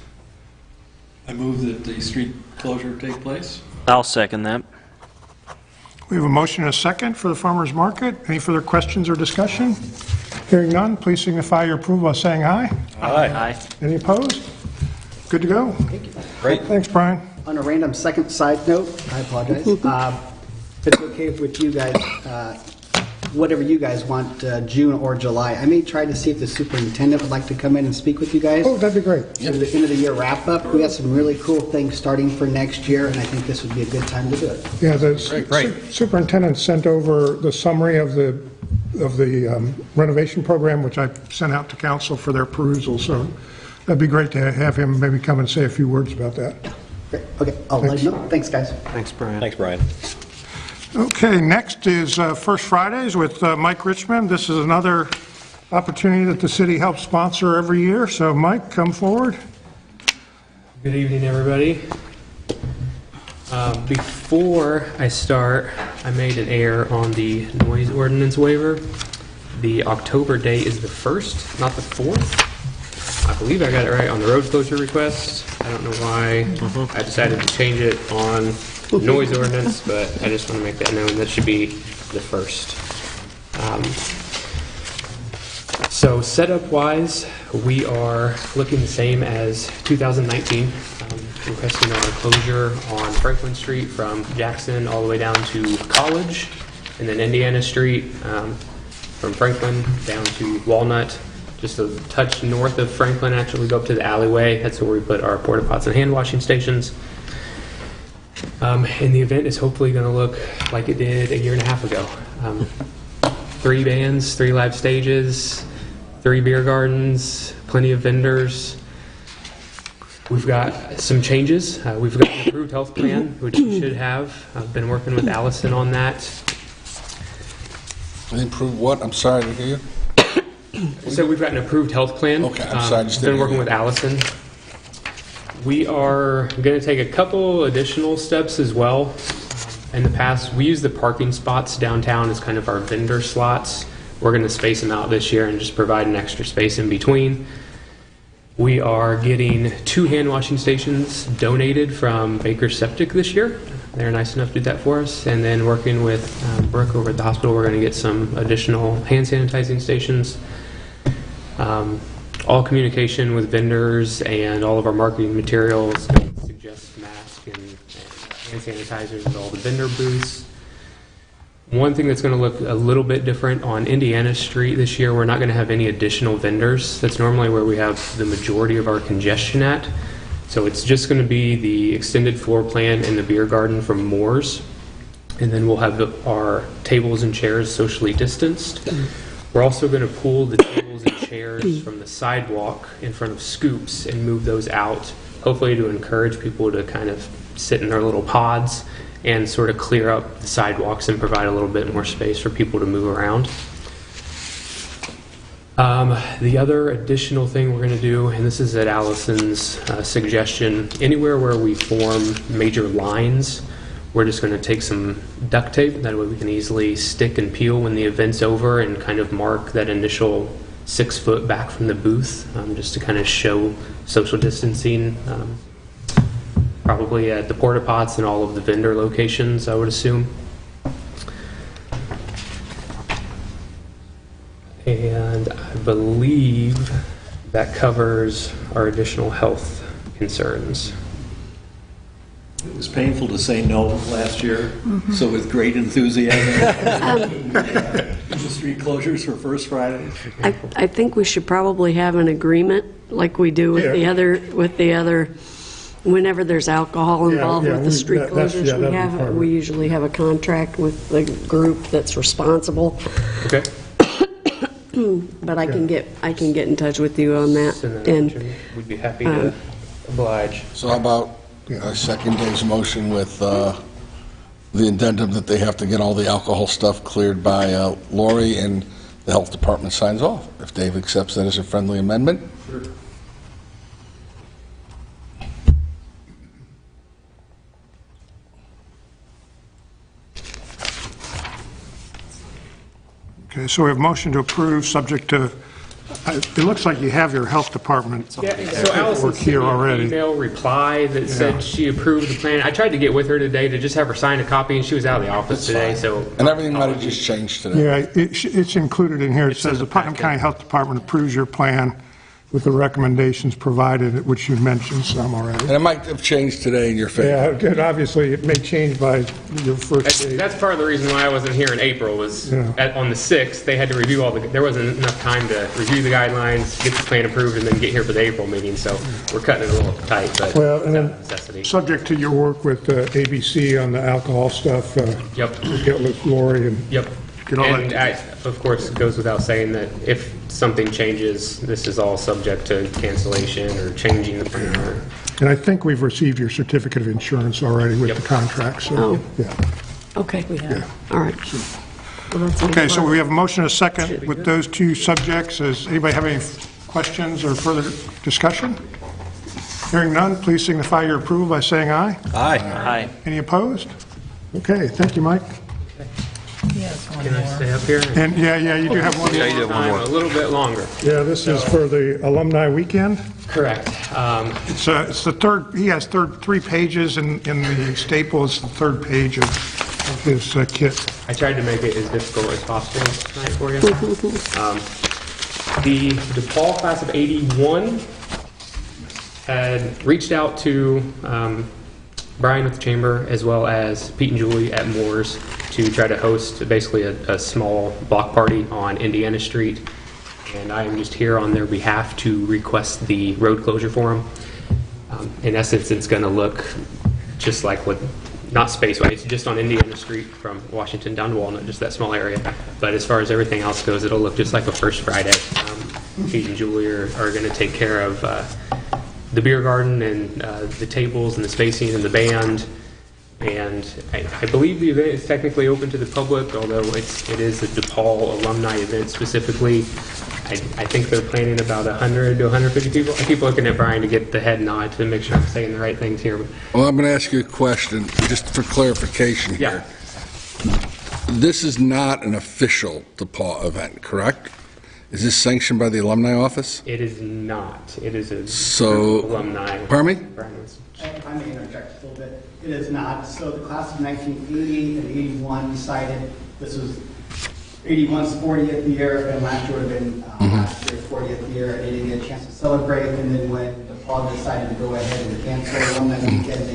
I move that the street closure take place. I'll second that. We have a motion and a second for the farmers market. Any further questions or discussion? Hearing none, please signify your approval by saying aye. Aye. Any opposed? Good to go. Thank you. Great. Thanks, Brian. On a random second side note, I apologize. If it's okay with you guys, whatever you guys want, June or July, I may try to see if the superintendent would like to come in and speak with you guys. Oh, that'd be great. For the end of the year wrap up. We got some really cool things starting for next year, and I think this would be a good time to do it. Yeah, the Great. superintendent sent over the summary of the renovation program, which I sent out to council for their perusal, so that'd be great to have him maybe come and say a few words about that. Great. Okay, I'll let you know. Thanks, guys. Thanks, Brian. Thanks, Brian. Okay, next is First Fridays with Mike Richmond. This is another opportunity that the city helps sponsor every year, so Mike, come forward. Good evening, everybody. Before I start, I made an error on the noise ordinance waiver. The October date is the 1st, not the 4th. I believe I got it right on the road closure request. I don't know why I decided to change it on noise ordinance, but I just want to make that known. That should be the 1st. So setup-wise, we are looking the same as 2019, requesting our closure on Franklin Street from Jackson all the way down to College, and then Indiana Street from Franklin down to Walnut, just a touch north of Franklin. Actually, we go up to the alleyway. That's where we put our porta pots and hand washing stations. And the event is hopefully going to look like it did a year and a half ago. 3 bands, 3 live stages, 3 beer gardens, plenty of vendors. We've got some changes. We've got an approved health plan, which we should have. I've been working with Allison on that. Improve what? I'm sorry to hear you. So we've got an approved health plan. Okay, I'm sorry, I just Been didn't working hear with you. Allison. We are going to take a couple additional steps as well. In the past, we use the parking spots downtown as kind of our vendor slots. We're going to space them out this year and just provide an extra space in between. We are getting 2 hand washing stations donated from Baker Septic this year. They're nice enough to do that for us. And then working with Brooke over at the hospital, we're going to get some additional hand sanitizing stations. all communication with vendors and all of our marketing materials going to suggest masks and hand sanitizers at all the vendor booths. One thing that's going to look a little bit different on Indiana Street this year, we're not going to have any additional vendors. That's normally where we have the majority of our congestion at. So it's just going to be the extended floor plan and the beer garden from Moore's. And then we'll have our tables and chairs socially distanced. We're also going to pull the tables and chairs from the sidewalk in front of Scoops and move those out, hopefully to encourage people to kind of sit in their little pods and sort of clear up the sidewalks and provide a little bit more space for people to move around. The other additional thing we're going to do, and this is at Allison's suggestion, anywhere where we form major lines, we're just going to take some duct tape. That way we can easily stick and peel when the event's over and kind of mark that initial 6 foot back from the booth, just to kind of show social distancing. Probably at the porta pots and all of the vendor locations, I would assume. And I believe that covers our additional health concerns. It was painful to say no last year, so with great enthusiasm. The street closures for First Fridays. I think we should probably have an agreement like we do with the other, whenever there's alcohol involved with the street closures, we usually have a contract with the group that's responsible. Okay. But I can get in touch with you on that. And we'd be happy to oblige. So how about I second Dave's motion with the addendum that they have to get all the alcohol stuff cleared by Lori and the health department signs off, if Dave accepts that as a friendly amendment. Sure. Okay, so we have motion to approve, subject to, it looks like you have your health department So Allison work sent here me an already. email reply that said she approved the plan. I tried to get with her today to just have her sign a copy, and she was out of the office today, so. And everything might have just changed today. Yeah, it's included in here. It says the Putnam County Health Department approves your plan with the recommendations provided, which you mentioned some already. And it might have changed today in your favor. Yeah, and obviously, it may change by your first day. That's part of the reason why I wasn't here in April, was on the 6th, they had to review there wasn't enough time to review the guidelines, get the plan approved, and then get here for the April meeting, so we're cutting it a little tight, but Well, and then, necessity. subject to your work with ABC on the alcohol stuff, Yep. get with Lori and Yep. get all And that. of course, it goes without saying that if something changes, this is all subject to cancellation or changing the plan. And I think we've received your certificate of insurance already with Yep. the contract, so, Oh. yeah. okay, all right. Well, that's Okay, so we have a motion and a second with those two subjects. Does anybody have any questions or further discussion? Hearing none, please signify your approval by saying aye. Aye. Aye. Any opposed? Okay, thank you, Mike. Can I stay up here? And, yeah, you do have one. Yeah, you have one more. A little bit longer. Yeah, this is for the alumni weekend. Correct. It's the third, he has 3 pages in the staple, it's the third page of his kit. I tried to make it as difficult as possible tonight for you. The DePaul class of 81 had reached out to Brian with the Chamber, as well as Pete and Julie at Moore's, to try to host basically a small block party on Indiana Street. And I am just here on their behalf to request the road closure for them. In essence, it's going to look just like what, not Spaceway, it's just on Indiana Street from Washington down to Walnut, just that small area. But as far as everything else goes, it'll look just like a First Friday. Pete and Julie are going to take care of the beer garden and the tables and the spacing and the band. And I believe the event is technically open to the public, although it is a DePaul alumni event specifically. I think they're planning about 100 to 150 people. I keep looking at Brian to get the head nod to make sure I'm saying the right things here. Well, I'm going to ask you a question, just for clarification here. This is not an official DePaul event, correct? Is this sanctioned by the alumni office? It is not. It is a So, group of alumni. pardon me? If I may interject a little bit, it is not. So the class of 1980 and 81 decided this was 81's 40th year, and last year would have been last year's 40th year, and they didn't get a chance to celebrate. And then when DePaul decided to go ahead and cancel Alumni Weekend,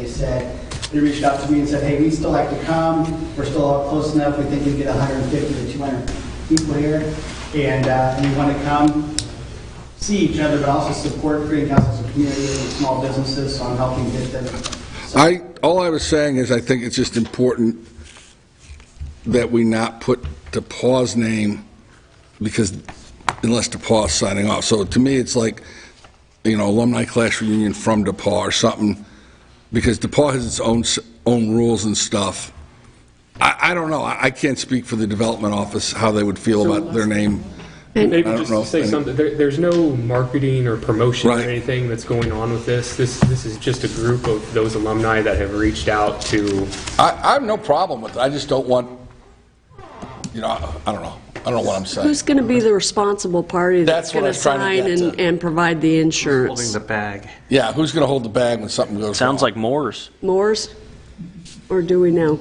they reached out to me and said, hey, we'd still like to come. We're still all close enough. We think we can get 150 to 200 people here, and we want to come see each other, but also support Green Castle's community and small businesses. So I'm helping get them. All I was saying is I think it's just important that we not put DePauw's name, because unless DePauw's signing off. So to me, it's like, alumni class reunion from DePauw or something, because DePauw has its own rules and stuff. I don't know. I can't speak for the development office how they would feel about their name. Maybe just to say something, there's no marketing or promotion or anything that's going on with this. This is just a group of those alumni that have reached out to... I have no problem with it. I just don't want, I don't know. I don't know what I'm saying. Who's going to be the responsible party that's going to sign and provide the insurance? Holding the bag. Yeah, who's going to hold the bag when something goes Sounds wrong? like Moore's. Moore's? Or do we know?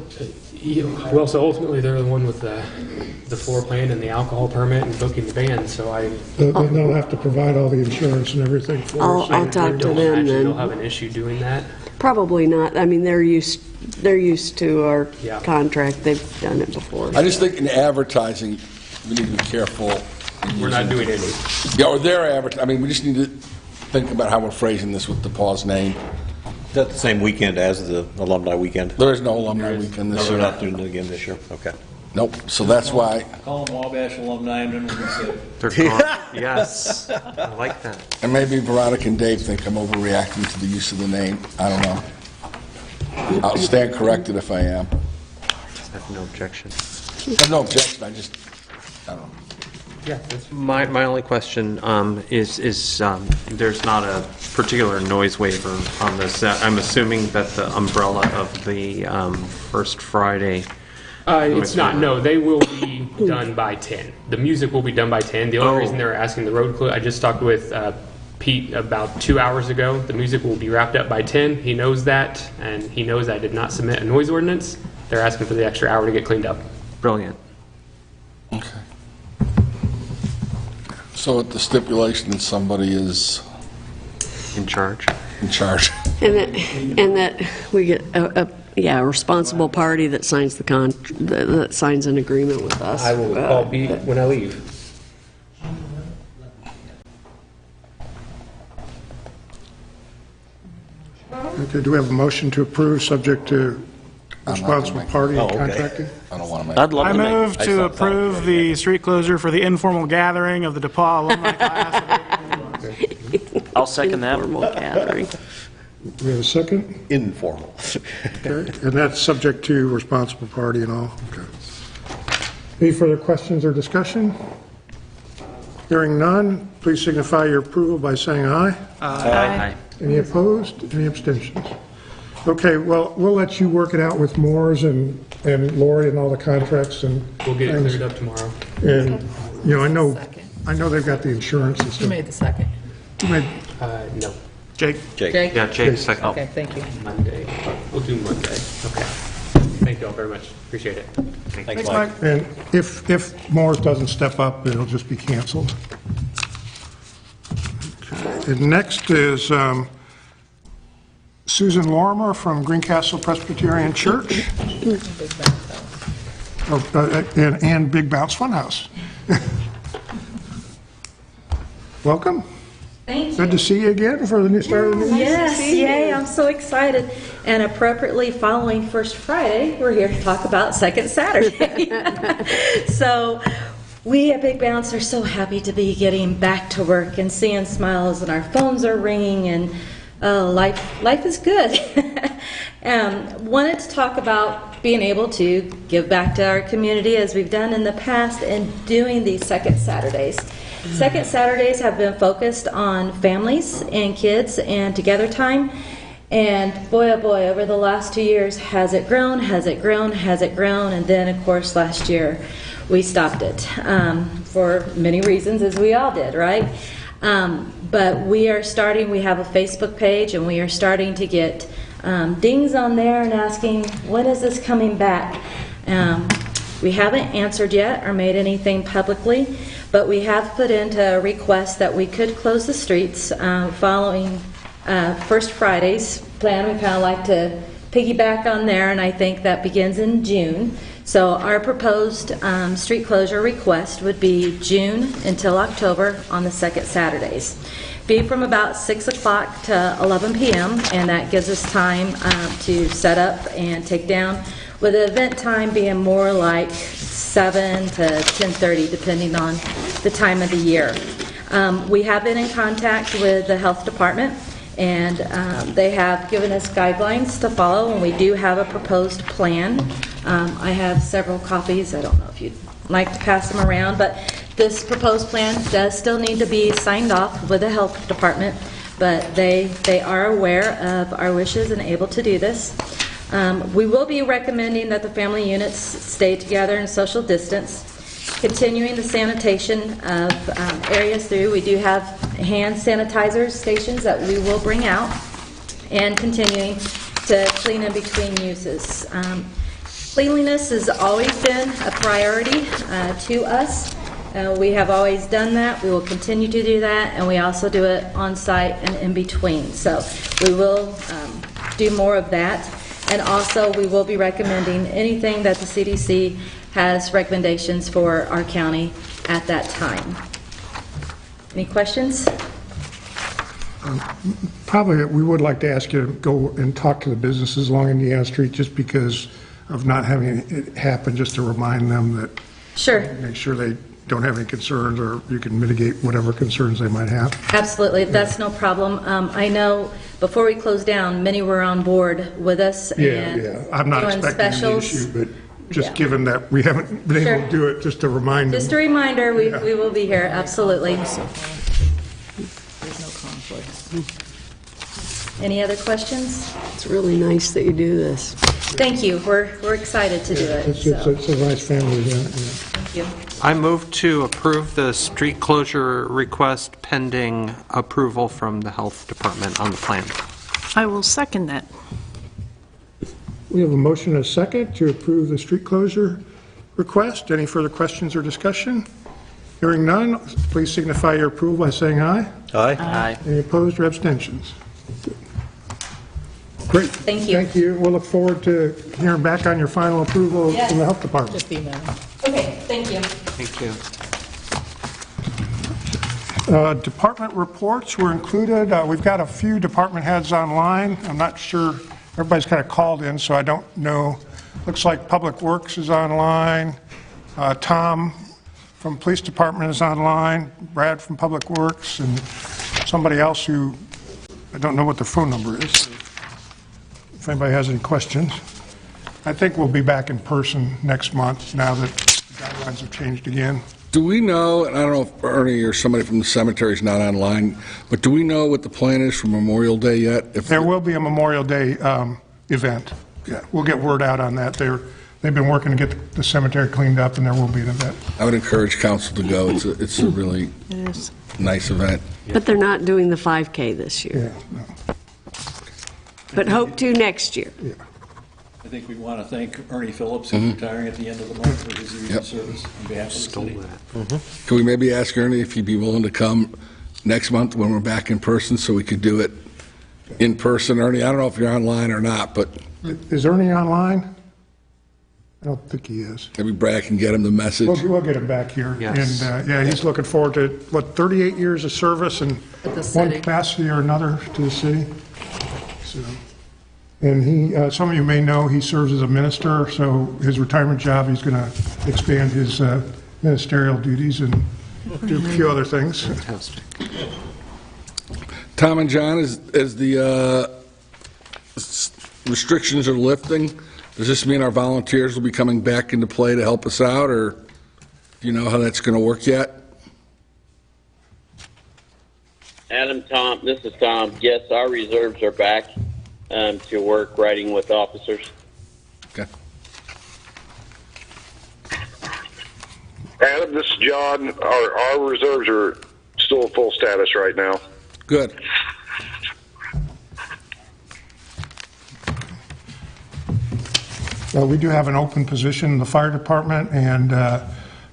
Well, so ultimately they're the one with the floor plan and the alcohol permit and booking the band, so They'll have to provide all the insurance and everything for us. I'll talk to them then. They'll have an issue doing that. Probably not. I mean, they're used to our contract. They've done it before. I just think in advertising, we need to be careful. We're not doing any. Yeah, or their advertising. I mean, we just need to think about how we're phrasing this with DePauw's name. Is that the same weekend as the alumni weekend? There is no alumni weekend this year. We're not doing it again this year? Okay. Nope. So that's why. Call them Wabash alumni and then we can say. They're gone. Yes. I like that. And maybe Veronica and Dave think I'm overreacting to the use of the name. I don't know. I'll stand corrected if I am. I have no objection. I have no objection. I don't know. Yeah. My only question is there's not a particular noise waiver on this. I'm assuming that the umbrella of the First Friday. It's not. No, they will be done by 10. The music will be done by 10. The only reason they're asking the road closure, I just talked with Pete about 2 hours ago. The music will be wrapped up by 10. He knows that, and he knows I did not submit a noise ordinance. They're asking for the extra hour to get cleaned up. Brilliant. Okay. So with the stipulation that somebody is in charge. In charge. And that we get a responsible party that signs that signs an agreement with us. I will call Pete when I leave. Okay, do we have a motion to approve subject to responsible party and contracting? I don't want to make. I'd love I to make. move to approve the street closure for the informal gathering of the DePaul alumni class. I'll second that. Informal gathering. Do we have a second? Informal. Okay, and that's subject to responsible party and all? Okay. Any further questions or discussion? Hearing none, please signify your approval by saying aye. Aye. Any opposed? Any abstentions? Okay, well, we'll let you work it out with Moore's and Lori and all the contracts and We'll get it things. cleared up tomorrow. And, I know they've got the insurance and Who stuff. made the second? No. Jake? Jake? Yeah, Jake, second. Okay, thank you. Monday. We'll do Monday. Okay. Thank you all very much. Appreciate it. Thanks, Mike. And if Moore's doesn't step up, it'll just be canceled. Okay. And next is Susan Lorimer from Greencastle Presbyterian Church. And Big Bounce Funhouse. Welcome. Thank you. Good to see you again for the new start of the new year. Yes, yay, I'm so excited. And appropriately following First Friday, we're here to talk about Second Saturday. So we at Big Bounce are so happy to be getting back to work and seeing smiles, and our phones are ringing, and life is good. Wanted to talk about being able to give back to our community as we've done in the past and doing these Second Saturdays. Second Saturdays have been focused on families and kids and together time. And boy, oh boy, over the last 2 years, has it grown, has it grown, has it grown? And then, of course, last year, we stopped it for many reasons, as we all did, right? But we have a Facebook page, and we are starting to get dings on there and asking, when is this coming back? We haven't answered yet or made anything publicly, but we have put into a request that we could close the streets following First Friday's plan. We kind of like to piggyback on there, and I think that begins in June. So our proposed street closure request would be June until October on the second Saturdays. Be from about 6 o'clock to 11 p.m., and that gives us time to set up and take down, with the event time being more like 7 to 10:30, depending on the time of the year. We have been in contact with the health department, and they have given us guidelines to follow, and we do have a proposed plan. I have several copies. I don't know if you'd like to pass them around, but this proposed plan does still need to be signed off with the health department, but they are aware of our wishes and able to do this. We will be recommending that the family units stay together and social distance. Continuing the sanitation of areas through, we do have hand sanitizer stations that we will bring out, and continuing to clean in between uses. Cleanliness has always been a priority to us. We have always done that. We will continue to do that, and we also do it on site and in between. So we will do more of that, and also we will be recommending anything that the CDC has recommendations for our county at that time. Any questions? Probably we would like to ask you to go and talk to the businesses along Indiana Street, just because of not having it happen, just to remind them that. Sure. Make sure they don't have any concerns, or you can mitigate whatever concerns they might have. Absolutely, that's no problem. I know before we closed down, many were on board with us. Yeah. I'm not doing expecting specials. any issue, but just given that we haven't been able to do it, just to remind them. Just a reminder, we will be here, absolutely. There's no conflict. Any other questions? It's really nice that you do this. Thank you, we're excited to do it. It's so. a nice family event. Thank you. I move to approve the street closure request pending approval from the health department on the plan. I will second that. We have a motion and a second to approve the street closure request. Any further questions or discussion? Hearing none, please signify your approval by saying aye. Aye. Aye. Any opposed or abstentions? Great. Thank you. Thank you. We'll look forward to hearing back on your final approval Yes. from the health department. Just email. Okay, thank you. Thank you. Department reports were included. We've got a few department heads online. I'm not sure, everybody's kind of called in, so I don't know. Looks like Public Works is online. Tom from Police Department is online. Brad from Public Works, and somebody else who, I don't know what their phone number is. If anybody has any questions. I think we'll be back in person next month now that the guidelines have changed again. Do we know, and I don't know if Ernie or somebody from the cemetery is not online, but do we know what the plan is for Memorial Day yet? If There will be a Memorial Day event. Yeah, we'll get word out on that. They've been working to get the cemetery cleaned up, and there will be an event. I would encourage council to go. It's a really nice event. But they're not doing the 5K this year. Yeah. No. But hope to next year. Yeah. I think we want to thank Ernie Phillips, who's retiring at the end of the month, for his years of service on behalf of the city. Can we maybe ask Ernie if he'd be willing to come next month when we're back in person so we could do it in person? Ernie, I don't know if you're online or not, but Is Ernie online? I don't think he is. maybe Brad can get him the message. We'll get him back here. Yes. And, yeah, he's looking forward to, 38 years of service in At the one city. capacity or another to the city. So, and he, some of you may know, he serves as a minister, so his retirement job, he's going to expand his ministerial duties and do a few other things. Fantastic. Tom and John, as the restrictions are lifting, does this mean our volunteers will be coming back into play to help us out, or do you know how that's going to work yet? Tom, this is Tom. Yes, our reserves are back to work riding with officers. Okay. Adam, this is John. Our reserves are still at full status right now. Good. We do have an open position in the fire department, and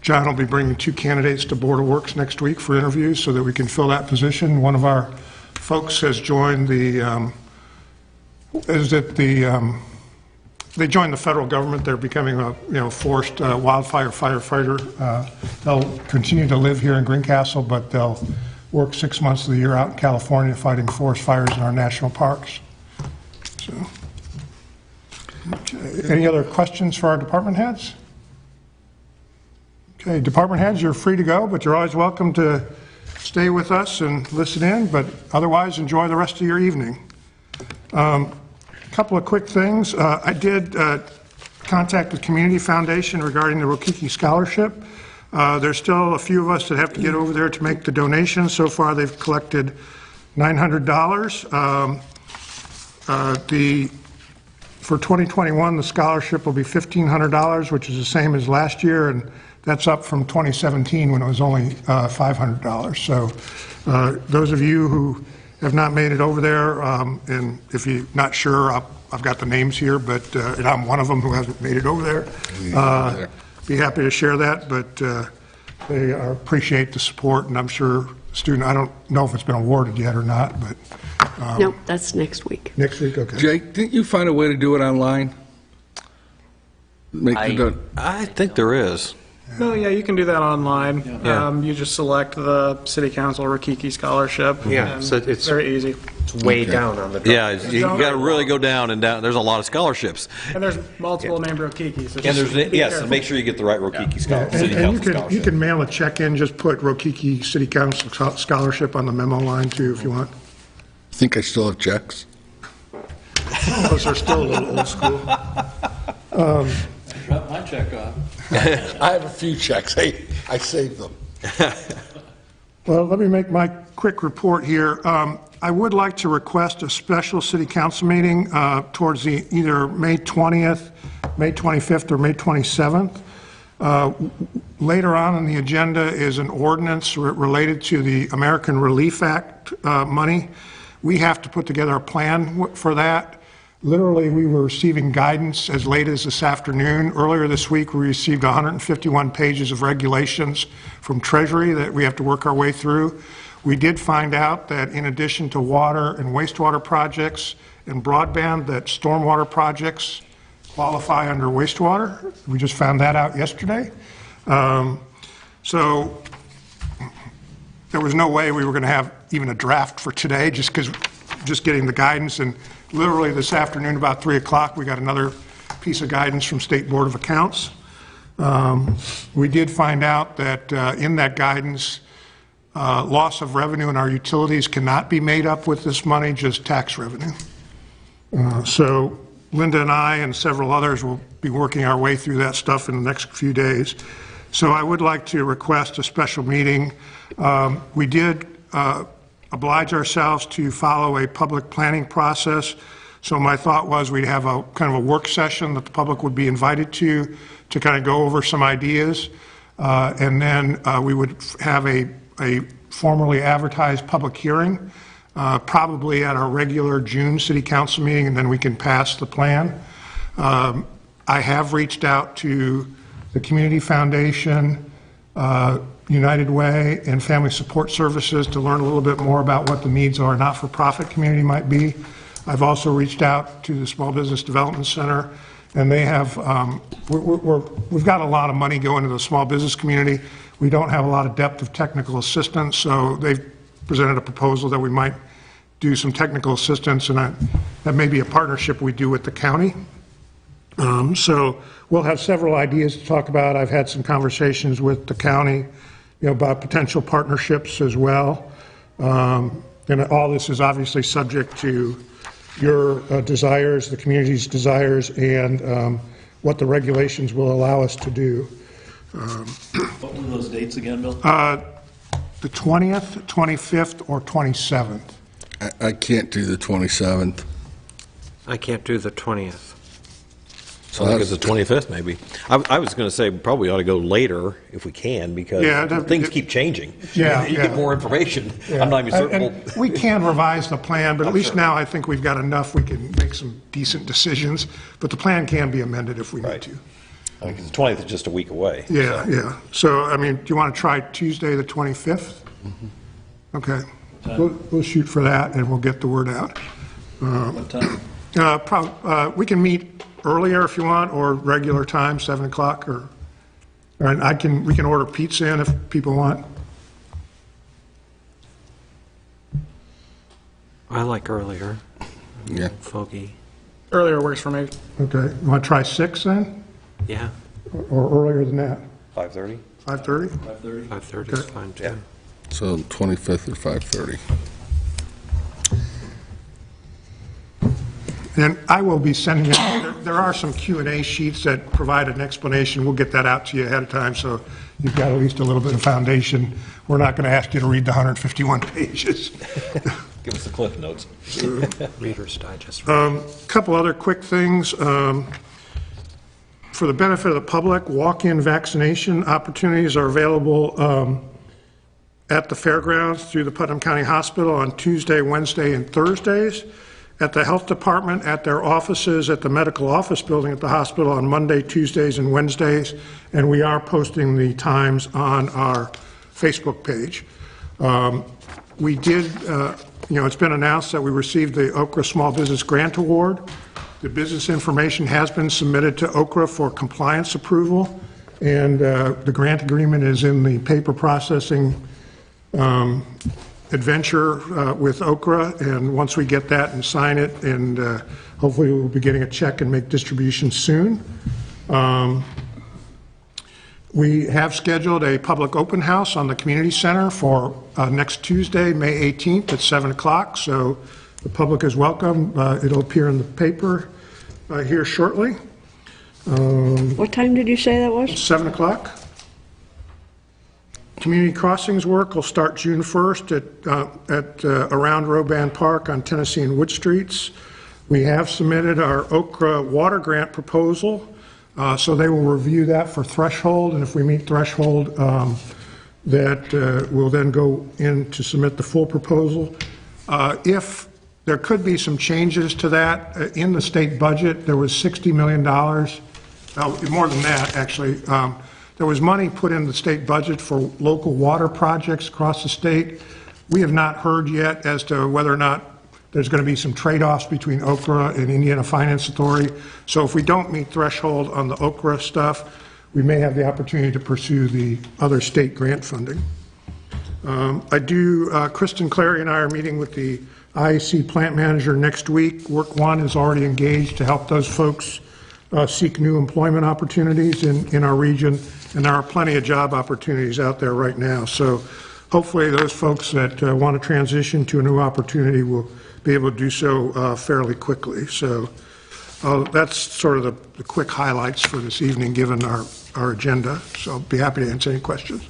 John will be bringing 2 candidates to Board of Works next week for interviews so that we can fill that position. One of our folks has joined the, they joined the federal government. They're becoming a forced wildfire firefighter. They'll continue to live here in Greencastle, but they'll work 6 months of the year out in California fighting forest fires in our national parks. So, okay. Any other questions for our department heads? Okay, department heads, you're free to go, but you're always welcome to stay with us and listen in, but otherwise enjoy the rest of your evening. A couple of quick things. I did contact the Community Foundation regarding the Rokiki Scholarship. There's still a few of us that have to get over there to make the donation. So far, they've collected $900. For 2021, the scholarship will be $1,500, which is the same as last year, and that's up from 2017 when it was only $500. So those of you who have not made it over there, and if you're not sure, I've got the names here, but and I'm one of them who hasn't made it over there. Be happy to share that, but they appreciate the support, and I'm sure I don't know if it's been awarded yet or not, but... Nope, that's next week. Next week, okay. Jake, didn't you find a way to do it online? I think there is. No, yeah, you can do that online. Yeah. You just select the City Council Rokiki Scholarship. Yeah, and so it's very easy. It's way down on the drop. Yeah, you got to really go down and down. There's a lot of scholarships. And there's multiple named Rokiki. So And just there's, be yes, careful. and make sure you get the right Rokiki scholarship. City And Council you scholarship. can mail a check in, just put Rokiki City Council Scholarship on the memo line too, if you want. Think I still have checks? Those are still a little old school. Drop my check off. I have a few checks. Hey, I saved them. Well, let me make my quick report here. I would like to request a special city council meeting towards the either May 20th, May 25th, or May 27th. Later on in the agenda is an ordinance related to the American Relief Act money. We have to put together a plan for that. Literally, we were receiving guidance as late as this afternoon. Earlier this week, we received 151 pages of regulations from Treasury that we have to work our way through. We did find out that in addition to water and wastewater projects and broadband, that stormwater projects qualify under wastewater. We just found that out yesterday. So there was no way we were going to have even a draft for today just getting the guidance. And literally this afternoon about 3 o'clock, we got another piece of guidance from State Board of Accounts. We did find out that in that guidance, loss of revenue in our utilities cannot be made up with this money, just tax revenue. So Linda and I and several others will be working our way through that stuff in the next few days. So I would like to request a special meeting. We did oblige ourselves to follow a public planning process. So my thought was we'd have a kind of a work session that the public would be invited to kind of go over some ideas. And then we would have a formally advertised public hearing, probably at our regular June City Council meeting, and then we can pass the plan. I have reached out to the Community Foundation, United Way, and Family Support Services to learn a little bit more about what the needs of our not-for-profit community might be. I've also reached out to the Small Business Development Center, and they have, we've got a lot of money going to the small business community. We don't have a lot of depth of technical assistance, so they've presented a proposal that we might do some technical assistance, and that may be a partnership we do with the county. So we'll have several ideas to talk about. I've had some conversations with the county, about potential partnerships as well. And all this is obviously subject to your desires, the community's desires, and what the regulations will allow us to do. What were those dates again, Bill? The 20th, 25th, or 27th. I can't do the 27th. I can't do the 20th. So I think it's the 25th, maybe. I was going to say probably ought to go later if we can, because things keep changing. Yeah, you get more information. I'm not even certain. And we can revise the plan, but at least now I think we've got enough, we can make some decent decisions. But the plan can be amended if we need to. Because the 20th is just a week away. Yeah, yeah. So, I mean, do you want to try Tuesday, the 25th? Okay. We'll shoot for that, and we'll get the word out. What time? We can meet earlier if you want, or regular time, 7 o'clock, or we can order pizza in if people want. I like earlier. Yeah. Foggy. Earlier works for me. Okay. You want to try 6 then? Yeah. Or earlier than that? 5:30? 5:30? 5:30? 5:30 is fine, too. Yeah. So 25th or 5:30. And I will be sending out, there are some Q&A sheets that provide an explanation. We'll get that out to you ahead of time, so you've got at least a little bit of foundation. We're not going to ask you to read the 151 pages. Give us the cliff notes. Reader's Digest. Couple other quick things. For the benefit of the public, walk-in vaccination opportunities are available at the fairgrounds through the Putnam County Hospital on Tuesday, Wednesday, and Thursdays. At the health department, at their offices, at the medical office building at the hospital on Monday, Tuesdays, and Wednesdays, and we are posting the times on our Facebook page. We did, it's been announced that we received the Okra Small Business Grant Award. The business information has been submitted to Okra for compliance approval, and the grant agreement is in the paper processing adventure with Okra, and once we get that and sign it, and hopefully we'll be getting a check and make distribution soon. We have scheduled a public open house on the community center for next Tuesday, May 18th at 7 o'clock, so the public is welcome. It'll appear in the paper here shortly. What time did you say that was? 7 o'clock. Community crossings work will start June 1st at around Roban Park on Tennessee and Wood Streets. We have submitted our Okra water grant proposal, so they will review that for threshold, and if we meet threshold, that will then go in to submit the full proposal. If there could be some changes to that in the state budget, there was $60 million, more than that actually. There was money put in the state budget for local water projects across the state. We have not heard yet as to whether or not there's going to be some trade-offs between Okra and Indiana Finance Authority. So if we don't meet threshold on the Okra stuff, we may have the opportunity to pursue the other state grant funding. Kristen Clary and I are meeting with the IAC plant manager next week. Work One is already engaged to help those folks seek new employment opportunities in our region, and there are plenty of job opportunities out there right now. So hopefully those folks that want to transition to a new opportunity will be able to do so fairly quickly. So that's sort of the quick highlights for this evening, given our agenda. So I'll be happy to answer any questions.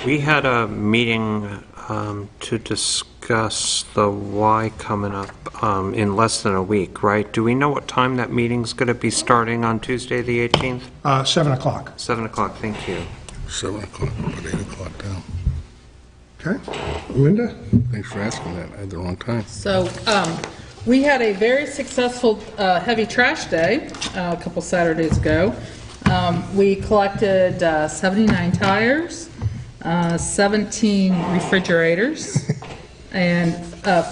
We had a meeting to discuss the Y coming up in less than a week, right? Do we know what time that meeting's going to be starting on Tuesday, the 18th? 7 o'clock. 7 o'clock, thank you. 7 o'clock, put 8 o'clock down. Okay. Linda? Thanks for asking that. I had the wrong time. So we had a very successful heavy trash day a couple Saturdays ago. We collected 79 tires, 17 refrigerators, and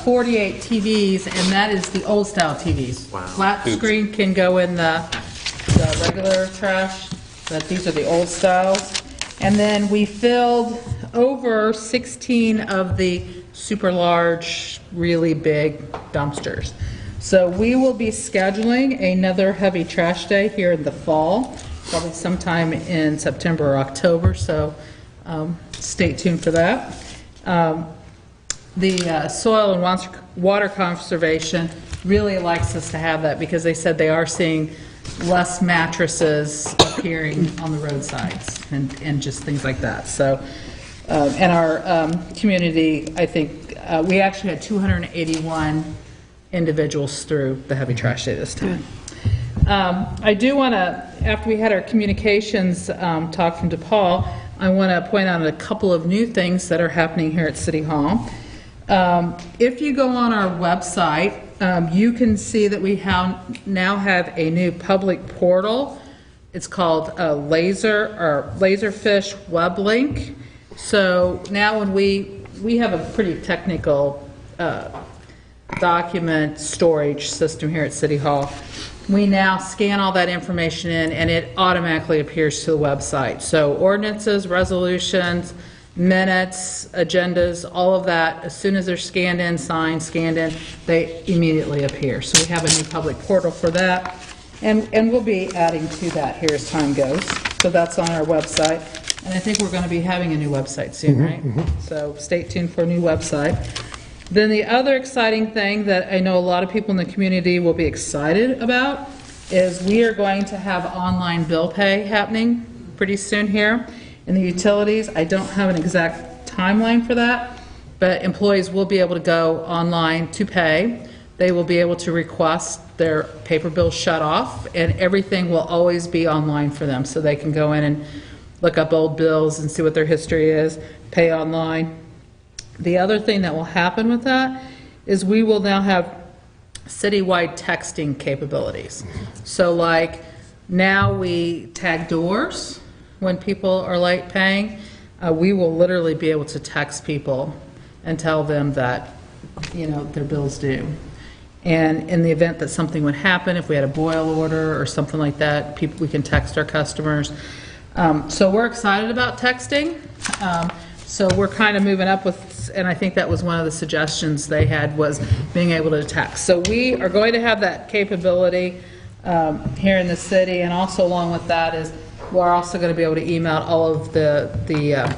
48 TVs, and that is the old style TVs. Wow. Flat screen can go in the regular trash, but these are the old styles. And then we filled over 16 of the super large, really big dumpsters. So we will be scheduling another heavy trash day here in the fall, probably sometime in September or October, so stay tuned for that. The Soil and Water Conservation really likes us to have that because they said they are seeing less mattresses appearing on the roadsides and just things like that. So, and our community, I think, we actually had 281 individuals through the heavy trash day this time. I do want to, after we had our communications talk from DePaul, I want to point out a couple of new things that are happening here at City Hall. If you go on our website, you can see that we now have a new public portal. It's called Laserfish Web Link. So now when we have a pretty technical document storage system here at City Hall. We now scan all that information in, and it automatically appears to the website. So ordinances, resolutions, minutes, agendas, all of that, as soon as they're scanned in, signed, scanned in, they immediately appear. So we have a new public portal for that, and we'll be adding to that here as time goes. So that's on our website, and I think we're going to be having a new website soon, right? So stay tuned for a new website. Then the other exciting thing that I know a lot of people in the community will be excited about is we are going to have online bill pay happening pretty soon here in the utilities. I don't have an exact timeline for that, but employees will be able to go online to pay. They will be able to request their paper bill shut off, and everything will always be online for them, so they can go in and look up old bills and see what their history is, pay online. The other thing that will happen with that is we will now have citywide texting capabilities. So like now we tag doors when people are late paying. We will literally be able to text people and tell them that, you know, their bill's due. And in the event that something would happen, if we had a boil order or something like that, we can text our customers. So we're excited about texting. So we're kind of moving up with, and I think that was one of the suggestions they had, was being able to text. So we are going to have that capability here in the city, and also along with that is we're also going to be able to email all of the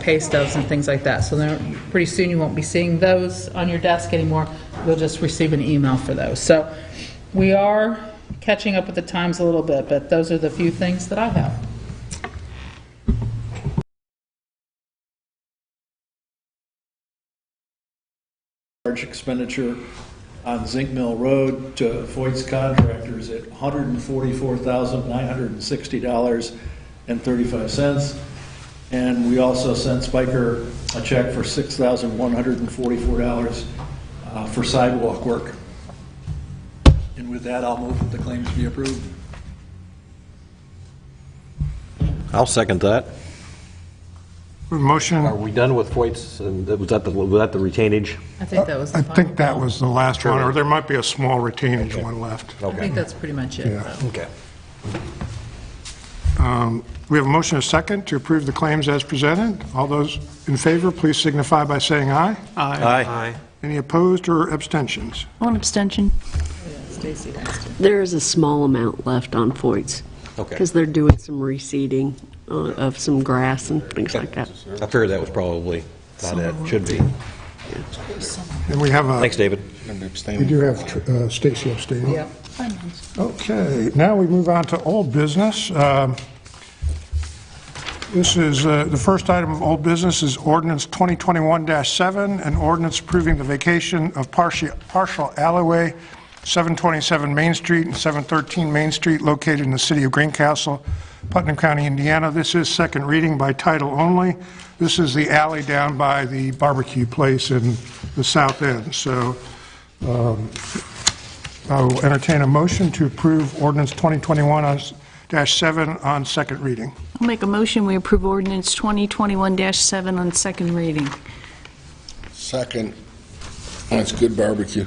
pay stubs and things like that. So then pretty soon you won't be seeing those on your desk anymore. You'll just receive an email for those. So we are catching up with the times a little bit, but those are the few things that I have. Large expenditure on Zinc Mill Road to Voight's Contractors at $144,960.35. And we also sent Spiker a check for $6,144 for sidewalk work. And with that, I'll move that the claims be approved. I'll second that. Motion. Are we done with Voight's? Was that the retainage? I think that was the I final think that bill. was the last one, or there might be a small retainage one left. I think that's pretty much it. Yeah. though. Okay. We have a motion and a second to approve the claims as presented. All those in favor, please signify by saying aye. Aye. Any opposed or abstentions? One abstention. Stacy has to. There is a small amount left on Foyt's. Okay. Because they're doing some reseeding of some grass and things like that. I figured that was probably about it. Should be. And we have a... Thanks, David. We do have Stacy abstaining. Yeah. Okay, now we move on to old business. This is, the first item of old business is ordinance 2021-7, an ordinance approving the vacation of partial alleyway, 727 Main Street and 713 Main Street, located in the city of Greencastle, Putnam County, Indiana. This is second reading by title only. This is the alley down by the barbecue place in the south end. So I'll entertain a motion to approve ordinance 2021-7 on second reading. I'll make a motion, we approve ordinance 2021-7 on second reading. Second. That's good barbecue.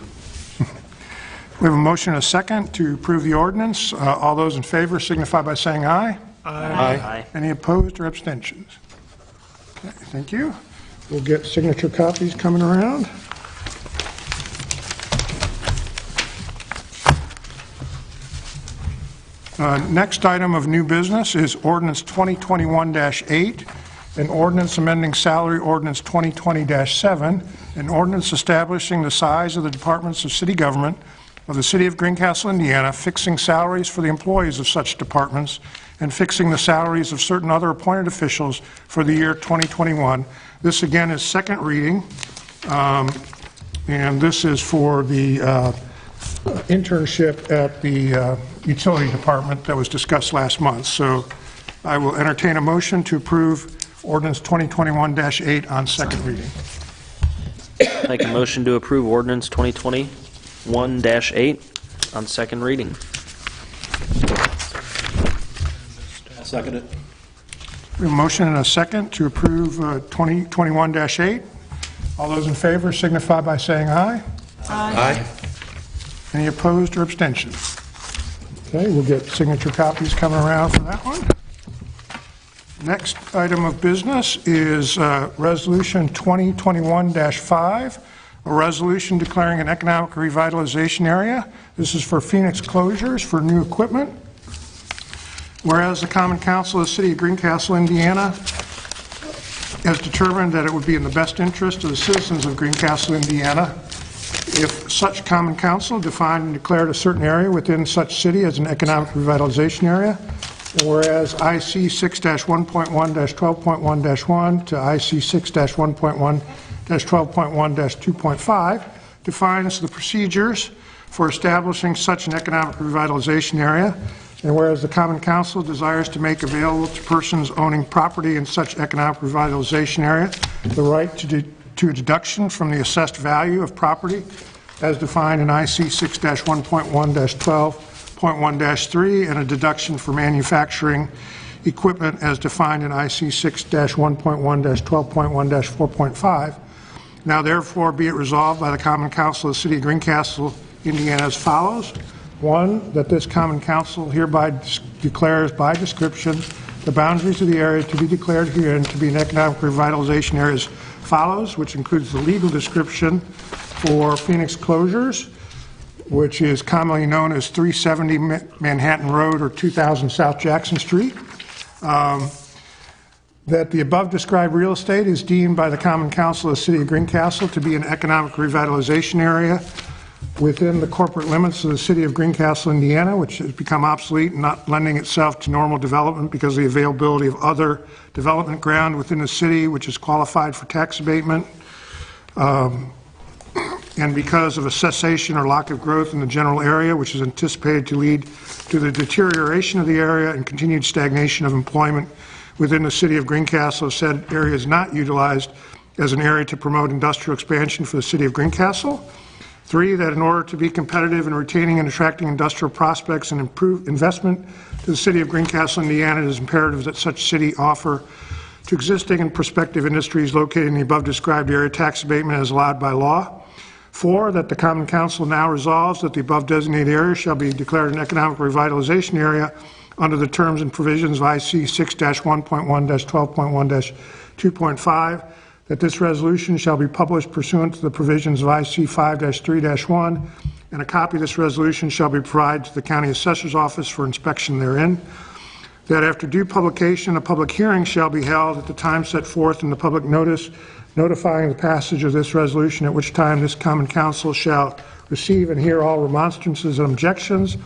We have a motion and a second to approve the ordinance. All those in favor signify by saying aye. Aye. Any opposed or abstentions? Okay, thank you. We'll get signature copies coming around. Next item of new business is ordinance 2021-8, an ordinance amending salary ordinance 2020-7, an ordinance establishing the size of the departments of city government of the city of Greencastle, Indiana, fixing salaries for the employees of such departments, and fixing the salaries of certain other appointed officials for the year 2021. This again is second reading, and this is for the internship at the utility department that was discussed last month. So I will entertain a motion to approve ordinance 2021-8 on second reading. Make a motion to approve ordinance 2021-8 on second reading. I'll second it. We have a motion and a second to approve 2021-8. All those in favor signify by saying aye. Aye. Any opposed or abstentions? Okay, we'll get signature copies coming around for that one. Next item of business is Resolution 2021-5, a resolution declaring an economic revitalization area. This is for Phoenix Closures for new equipment. Whereas the Common Council of the City of Greencastle, Indiana, has determined that it would be in the best interest of the citizens of Greencastle, Indiana, if such Common Council defined and declared a certain area within such city as an economic revitalization area. Whereas IC 6-1.1-12.1-1 to IC 6-1.1-12.1-2.5 defines the procedures for establishing such an economic revitalization area. And whereas the Common Council desires to make available to persons owning property in such economic revitalization area the right to a deduction from the assessed value of property as defined in IC 6-1.1-12.1-3 and a deduction for manufacturing equipment as defined in IC 6-1.1-12.1-4.5. Now therefore be it resolved by the Common Council of the City of Greencastle, Indiana as follows. 1, that this Common Council hereby declares by description the boundaries of the area to be declared herein to be an economic revitalization area as follows, which includes the legal description for Phoenix Closures, which is commonly known as 370 Manhattan Road or 2000 South Jackson Street. That the above described real estate is deemed by the Common Council of the City of Greencastle to be an economic revitalization area within the corporate limits of the City of Greencastle, Indiana, which has become obsolete and not lending itself to normal development because of the availability of other development ground within the city which is qualified for tax abatement, and because of a cessation or lack of growth in the general area, which is anticipated to lead to the deterioration of the area and continued stagnation of employment within the City of Greencastle. Said area is not utilized as an area to promote industrial expansion for the City of Greencastle. 3, that in order to be competitive in retaining and attracting industrial prospects and improve investment to the City of Greencastle, Indiana, it is imperative that such city offer to existing and prospective industries located in the above described area tax abatement as allowed by law. 4, that the Common Council now resolves that the above designated area shall be declared an economic revitalization area under the terms and provisions of IC 6-1.1-12.1-2.5, that this resolution shall be published pursuant to the provisions of IC 5-3-1, and a copy of this resolution shall be provided to the County Assessor's Office for inspection therein. That after due publication, a public hearing shall be held at the time set forth in the public notice notifying the passage of this resolution, at which time this Common Council shall receive and hear all remonstrances and objections,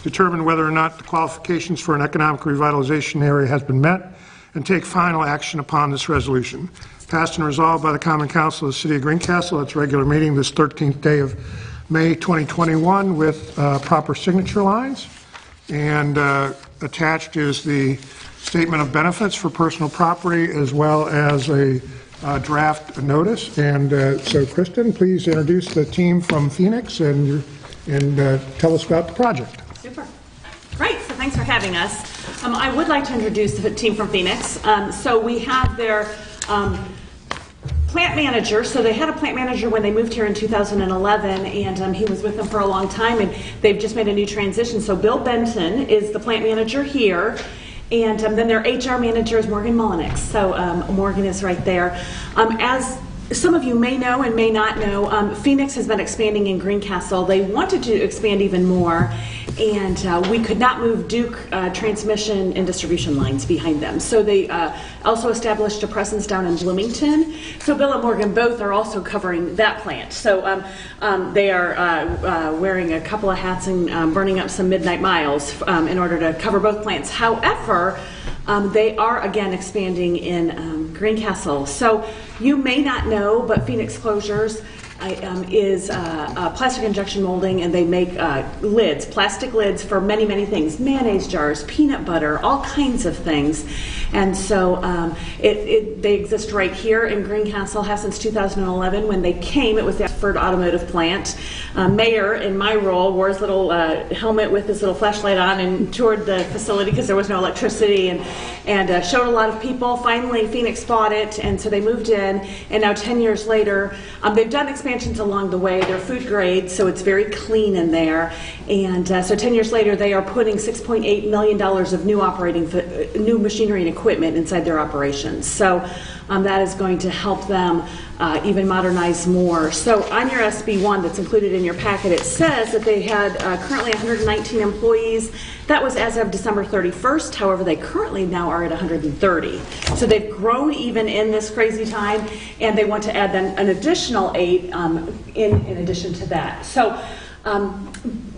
determine whether or not the qualifications for an economic revitalization area has been met, and take final action upon this resolution. Passed and resolved by the Common Council of the City of Greencastle at its regular meeting this 13th day of May 2021 with proper signature lines. And attached is the statement of benefits for personal property as well as a draft notice. And so Kristen, please introduce the team from Phoenix and tell us about the project. Super. Great, so thanks for having us. I would like to introduce the team from Phoenix. So we have their plant manager. So they had a plant manager when they moved here in 2011, and he was with them for a long time, and they've just made a new transition. So Bill Benton is the plant manager here, and then their HR manager is Morgan Mullenix. So Morgan is right there. As some of you may know and may not know, Phoenix has been expanding in Greencastle. They wanted to expand even more, and we could not move Duke transmission and distribution lines behind them. So they also established a presence down in Bloomington. So Bill and Morgan both are also covering that plant. So they are wearing a couple of hats and burning up some midnight miles in order to cover both plants. However, they are again expanding in Greencastle. So you may not know, but Phoenix Closures is plastic injection molding, and they make lids, plastic lids for many, many things, mayonnaise jars, peanut butter, all kinds of things. And so they exist right here in Greencastle, have since 2011. When they came, it was the Oxford Automotive Plant. Mayor, in my role, wore his little helmet with his little flashlight on and toured the facility because there was no electricity, and showed a lot of people. Finally, Phoenix bought it, and so they moved in, and now 10 years later, they've done expansions along the way. They're food grade, so it's very clean in there. And so 10 years later, they are putting $6.8 million of new machinery and equipment inside their operations. So that is going to help them even modernize more. So on your SB1 that's included in your packet, it says that they had currently 119 employees. That was as of December 31st. However, they currently now are at 130. So they've grown even in this crazy time, and they want to add then an additional 8 in addition to that. So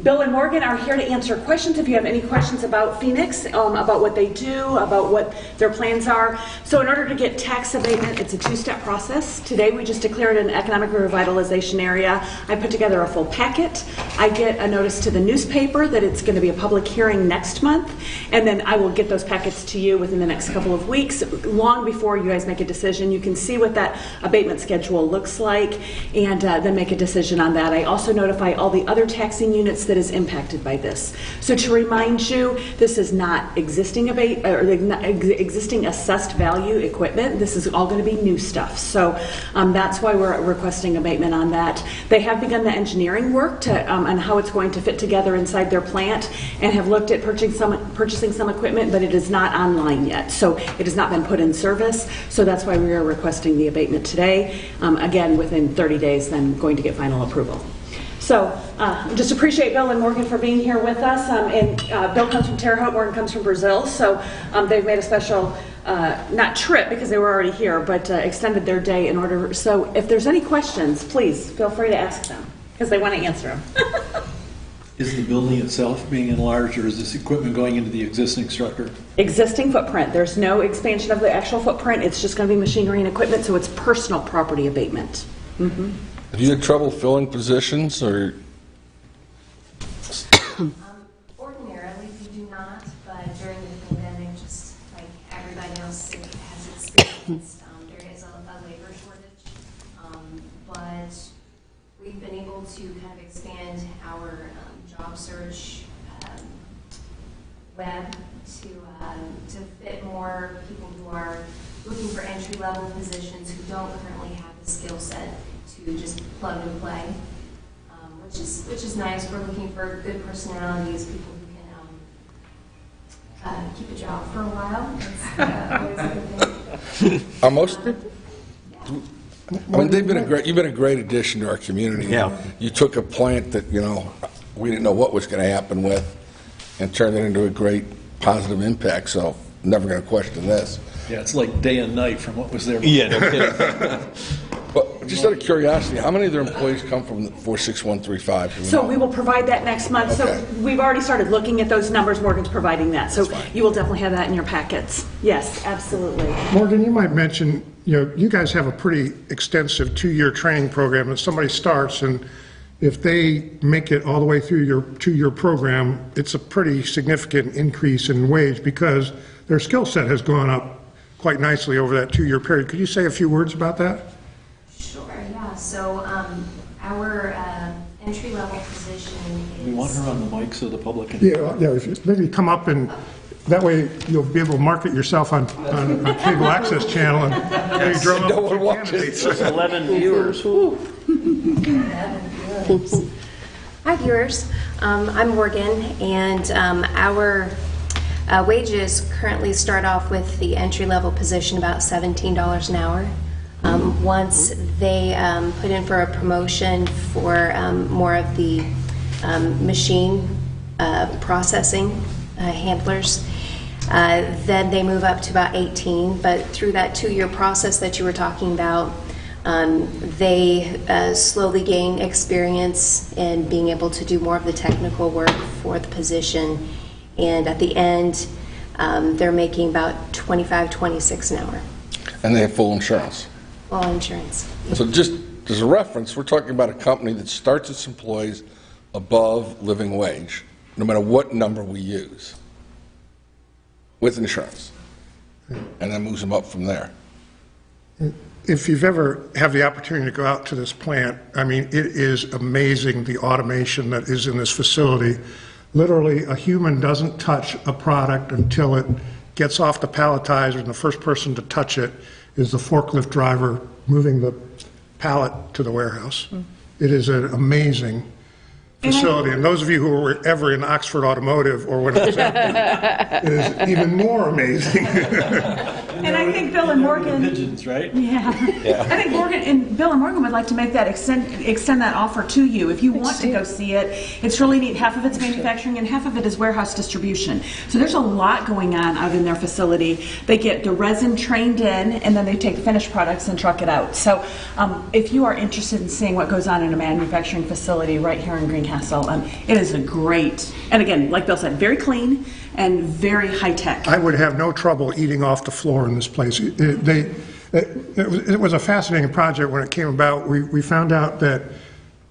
Bill and Morgan are here to answer questions. If you have any questions about Phoenix, about what they do, about what their plans are. So in order to get tax abatement, it's a 2-step process. Today we just declared an economic revitalization area. I put together a full packet. I get a notice to the newspaper that it's going to be a public hearing next month, and then I will get those packets to you within the next couple of weeks, long before you guys make a decision. You can see what that abatement schedule looks like, and then make a decision on that. I also notify all the other taxing units that is impacted by this. So to remind you, this is not existing existing assessed value equipment. This is all going to be new stuff. So that's why we're requesting abatement on that. They have begun the engineering work on how it's going to fit together inside their plant, and have looked at purchasing some equipment, but it is not online yet. So it has not been put in service. So that's why we are requesting the abatement today. Again, within 30 days, then going to get final approval. So just appreciate Bill and Morgan for being here with us. And Bill comes from Terre Haute, Morgan comes from Brazil. So they've made a special, not trip because they were already here, but extended their day in order. So if there's any questions, please feel free to ask them because they want to answer them. Is the building itself being enlarged, or is this equipment going into the existing structure? Existing footprint. There's no expansion of the actual footprint. It's just going to be machinery and equipment, so it's personal property abatement. Mm-hmm. Have you had trouble filling positions, or? Ordinarily, we do not, but during the pandemic, just like everybody else has experienced, there is a labor shortage. But we've been able to kind of expand our job search web to fit more people who are looking for entry-level positions who don't currently have the skill set to just plug and play, which is nice. We're looking for good personalities, people who can keep a job for a while. That's always a good thing. Are most? I mean, you've been a great addition to our community. Yeah. You took a plant that we didn't know what was going to happen with, and turned it into a great positive impact. So never going to question this. Yeah, it's like day and night from what was there. Yeah, no kidding. But just out of curiosity, how many of their employees come from 46135? So we will provide that next month. Okay. So we've already started looking at those numbers. Morgan's providing that. So you will definitely have that in your packets. Yes, absolutely. Morgan, you might mention, you guys have a pretty extensive 2-year training program. If somebody starts and if they make it all the way through your 2-year program, it's a pretty significant increase in wage because their skill set has gone up quite nicely over that 2-year period. Could you say a few words about that? Sure, yeah. So our entry-level position is... We want her on the mic so the public can... Yeah, if you maybe come up, and that way you'll be able to market yourself on cable access channel and maybe drum up a few candidates. 11 viewers. 11 viewers. Hi, viewers. I'm Morgan, and our wages currently start off with the entry-level position about $17 an hour. Once they put in for a promotion for more of the machine processing handlers, then they move up to about 18. But through that 2-year process that you were talking about, they slowly gain experience in being able to do more of the technical work for the position. And at the end, they're making about $25, $26 an hour. And they have full insurance. Full insurance. So just there's a reference, we're talking about a company that starts its employees above living wage, no matter what number we use, with insurance, and then moves them up from there. If you've ever have the opportunity to go out to this plant, I mean, it is amazing the automation that is in this facility. Literally, a human doesn't touch a product until it gets off the palletizer, and the first person to touch it is the forklift driver moving the pallet to the warehouse. It is an amazing facility, and those of you who were ever in Oxford Automotive or when it was happening, it is even more amazing. And I think Bill and Morgan. Pigeons, right? Yeah. I think Morgan and Bill and Morgan would like to make that extend that offer to you if you want to go see it. It's really neat. Half of it's manufacturing and half of it is warehouse distribution. So there's a lot going on out in their facility. They get the resin trained in, and then they take the finished products and truck it out. So if you are interested in seeing what goes on in a manufacturing facility right here in Greencastle, it is a great, and again, like Bill said, very clean and very high tech. I would have no trouble eating off the floor in this place. It was a fascinating project when it came about. We found out that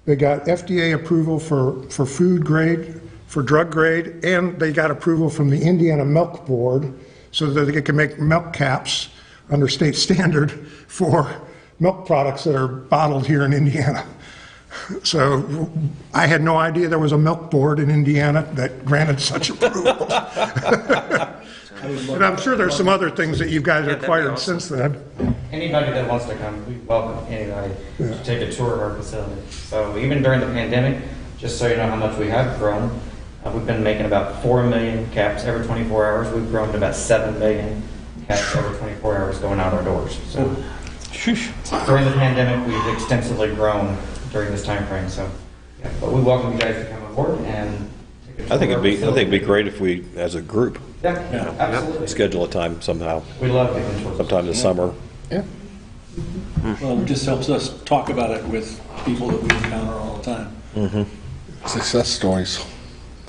they got FDA approval for food grade, for drug grade, and they got approval from the Indiana Milk Board so that they could make milk caps under state standard for milk products that are bottled here in Indiana. So I had no idea there was a milk board in Indiana that granted such approval. And I'm sure there's some other things that you guys acquired since then. Anybody that wants to come, we welcome anybody to take a tour of our facility. So even during the pandemic, just so you know how much we have grown, we've been making about 4 million caps every 24 hours. We've grown to about 7 million caps every 24 hours going out our doors. So during the pandemic, we've extensively grown during this time frame. So, yeah, but we welcome you guys to come aboard and take a tour. I think it'd be great if we, as a group, absolutely, schedule a time somehow. We love taking tours. Sometime this summer. Yeah. Well, it just helps us talk about it with people that we encounter all the time. Success stories.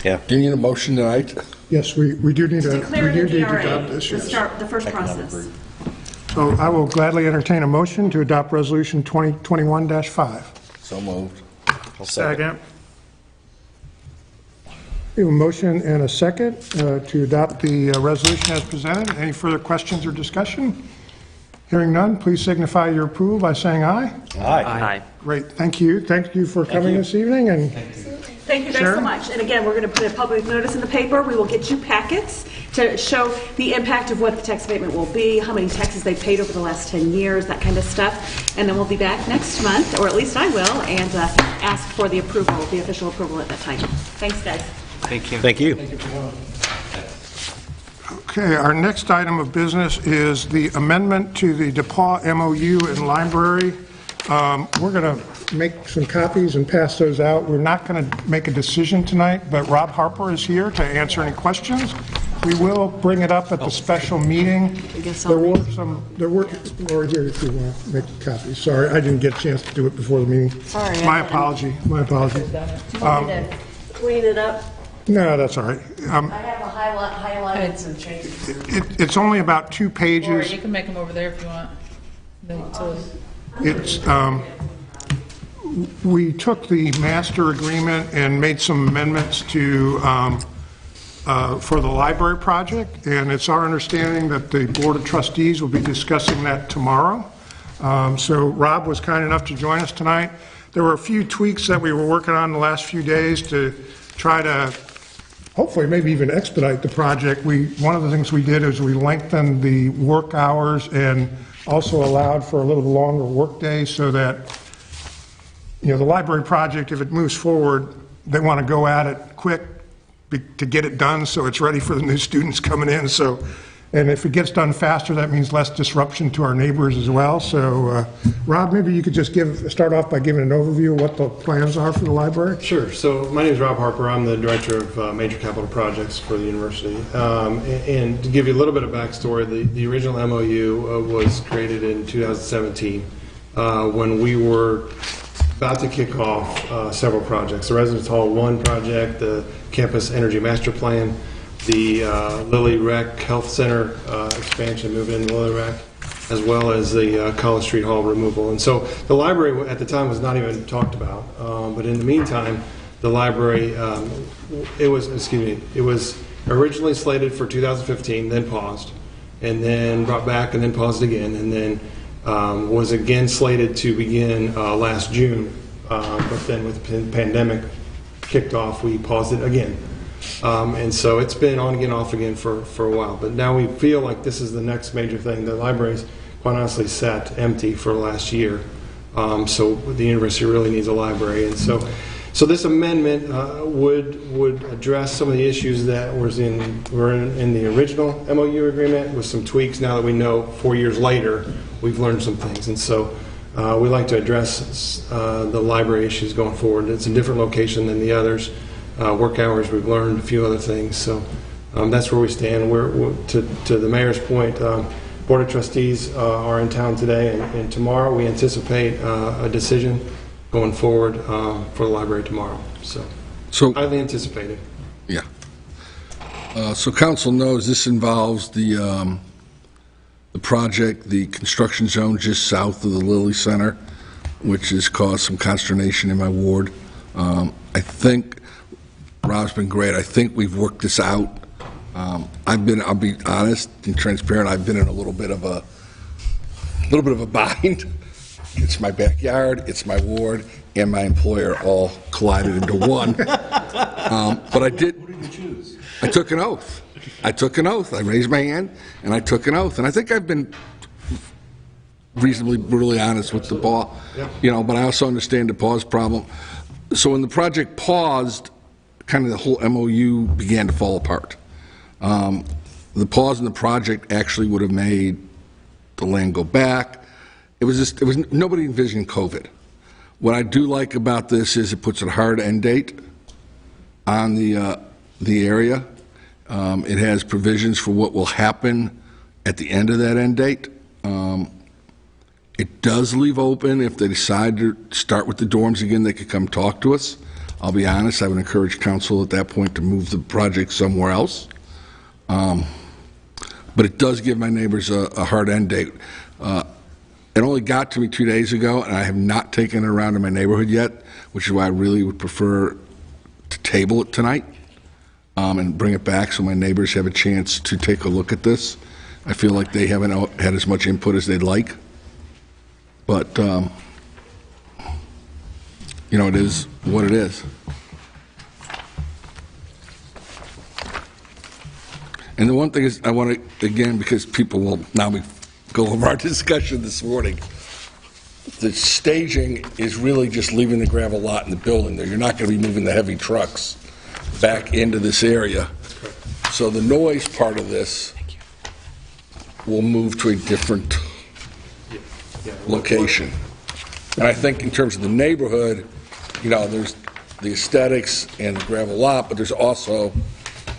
Yeah. Do you need a motion tonight? Yes, we do need to Declare it a DRA, adopt this. to start the first process. So I will gladly entertain a motion to adopt Resolution 2021-5. So moved. Second. We have a motion and a second to adopt the resolution as presented. Any further questions or discussion? Hearing none, please signify your approval by saying aye. Aye. Great, thank you. Thank you for coming this evening. And Thank you guys so much. And again, we're going to put a public notice in the paper. We will get you packets to show the impact of what the tax abatement will be, how many taxes they paid over the last 10 years, that kind of stuff. And then we'll be back next month, or at least I will, and ask for the approval, the official approval at that time. Thanks, guys. Thank you. Thank you. Okay, our next item of business is the amendment to the DePaul MOU in library. We're going to make some copies and pass those out. We're not going to make a decision tonight, but Rob Harper is here to answer any questions. We will bring it up at the special meeting. There were here if you want to make copies. Sorry, I didn't get a chance to do it before the meeting. Sorry. My apology. My apology. Clean it up. No, that's all right. I have highlighted some changes. It's only about 2 Or pages. you can make them over there if you want. It's, we took the master agreement and made some amendments to, for the library project, and it's our understanding that the Board of Trustees will be discussing that tomorrow. So Rob was kind enough to join us tonight. There were a few tweaks that we were working on the last few days to try to hopefully maybe even expedite the project. One of the things we did is we lengthened the work hours and also allowed for a little longer work day so that, you know, the library project, if it moves forward, they want to go at it quick to get it done so it's ready for the new students coming in. So, and if it gets done faster, that means less disruption to our neighbors as well. So, Rob, maybe you could just start off by giving an overview of what the plans are for the library? Sure. So my name is Rob Harper. I'm the Director of Major Capital Projects for the university. And to give you a little bit of backstory, the original MOU was created in 2017 when we were about to kick off several projects. The Residence Hall 1 project, the Campus Energy Master Plan, the Lilly Rec Health Center expansion, moving into Lilly Rec, as well as the College Street Hall removal. And so the library at the time was not even talked about, but in the meantime, the library, it was originally slated for 2015, then paused, and then brought back, and then paused again, and then was again slated to begin last June, but then with the pandemic kicked off, we paused it again. And so it's been on again, off again for a while. But now we feel like this is the next major thing. The library's quite honestly sat empty for the last year. So the university really needs a library. And so this amendment would address some of the issues that were in the original MOU agreement with some tweaks. Now that we know 4 years later, we've learned some things. And so we like to address the library issues going forward. It's a different location than the others. Work hours, we've learned a few other things. So that's where we stand. We're to the mayor's point, Board of Trustees are in town today, and tomorrow we anticipate a decision going forward for the library tomorrow. So highly anticipated. Yeah. So council knows this involves the project, the construction zone just south of the Lilly Center, which has caused some consternation in my ward. I think Rob's been great. I think we've worked this out. I'll be honest and transparent, I've been in a little bit of a bind. It's my backyard, it's my ward, and my employer all collided into one. But I did. What did you choose? I took an oath. I raised my hand, and I took an oath. And I think I've been reasonably brutally honest with the ball, but I also understand the pause problem. So when the project paused, kind of the whole MOU began to fall apart. The pause in the project actually would have made the land go back. Nobody envisioned COVID. What I do like about this is it puts a hard end date on the area. It has provisions for what will happen at the end of that end date. It does leave open if they decide to start with the dorms again, they could come talk to us. I'll be honest, I would encourage council at that point to move the project somewhere else. But it does give my neighbors a hard end date. It only got to me 2 days ago, and I have not taken it around in my neighborhood yet, which is why I really would prefer to table it tonight and bring it back so my neighbors have a chance to take a look at this. I feel like they haven't had as much input as they'd like. But, it is what it is. And the one thing is, I want to, again, because people will now go over our discussion this morning, the staging is really just leaving the gravel lot in the building there. You're not going to be moving the heavy trucks back into this area. So the noise part of this will move to a different location. And I think in terms of the neighborhood, there's the aesthetics and the gravel lot, but there's also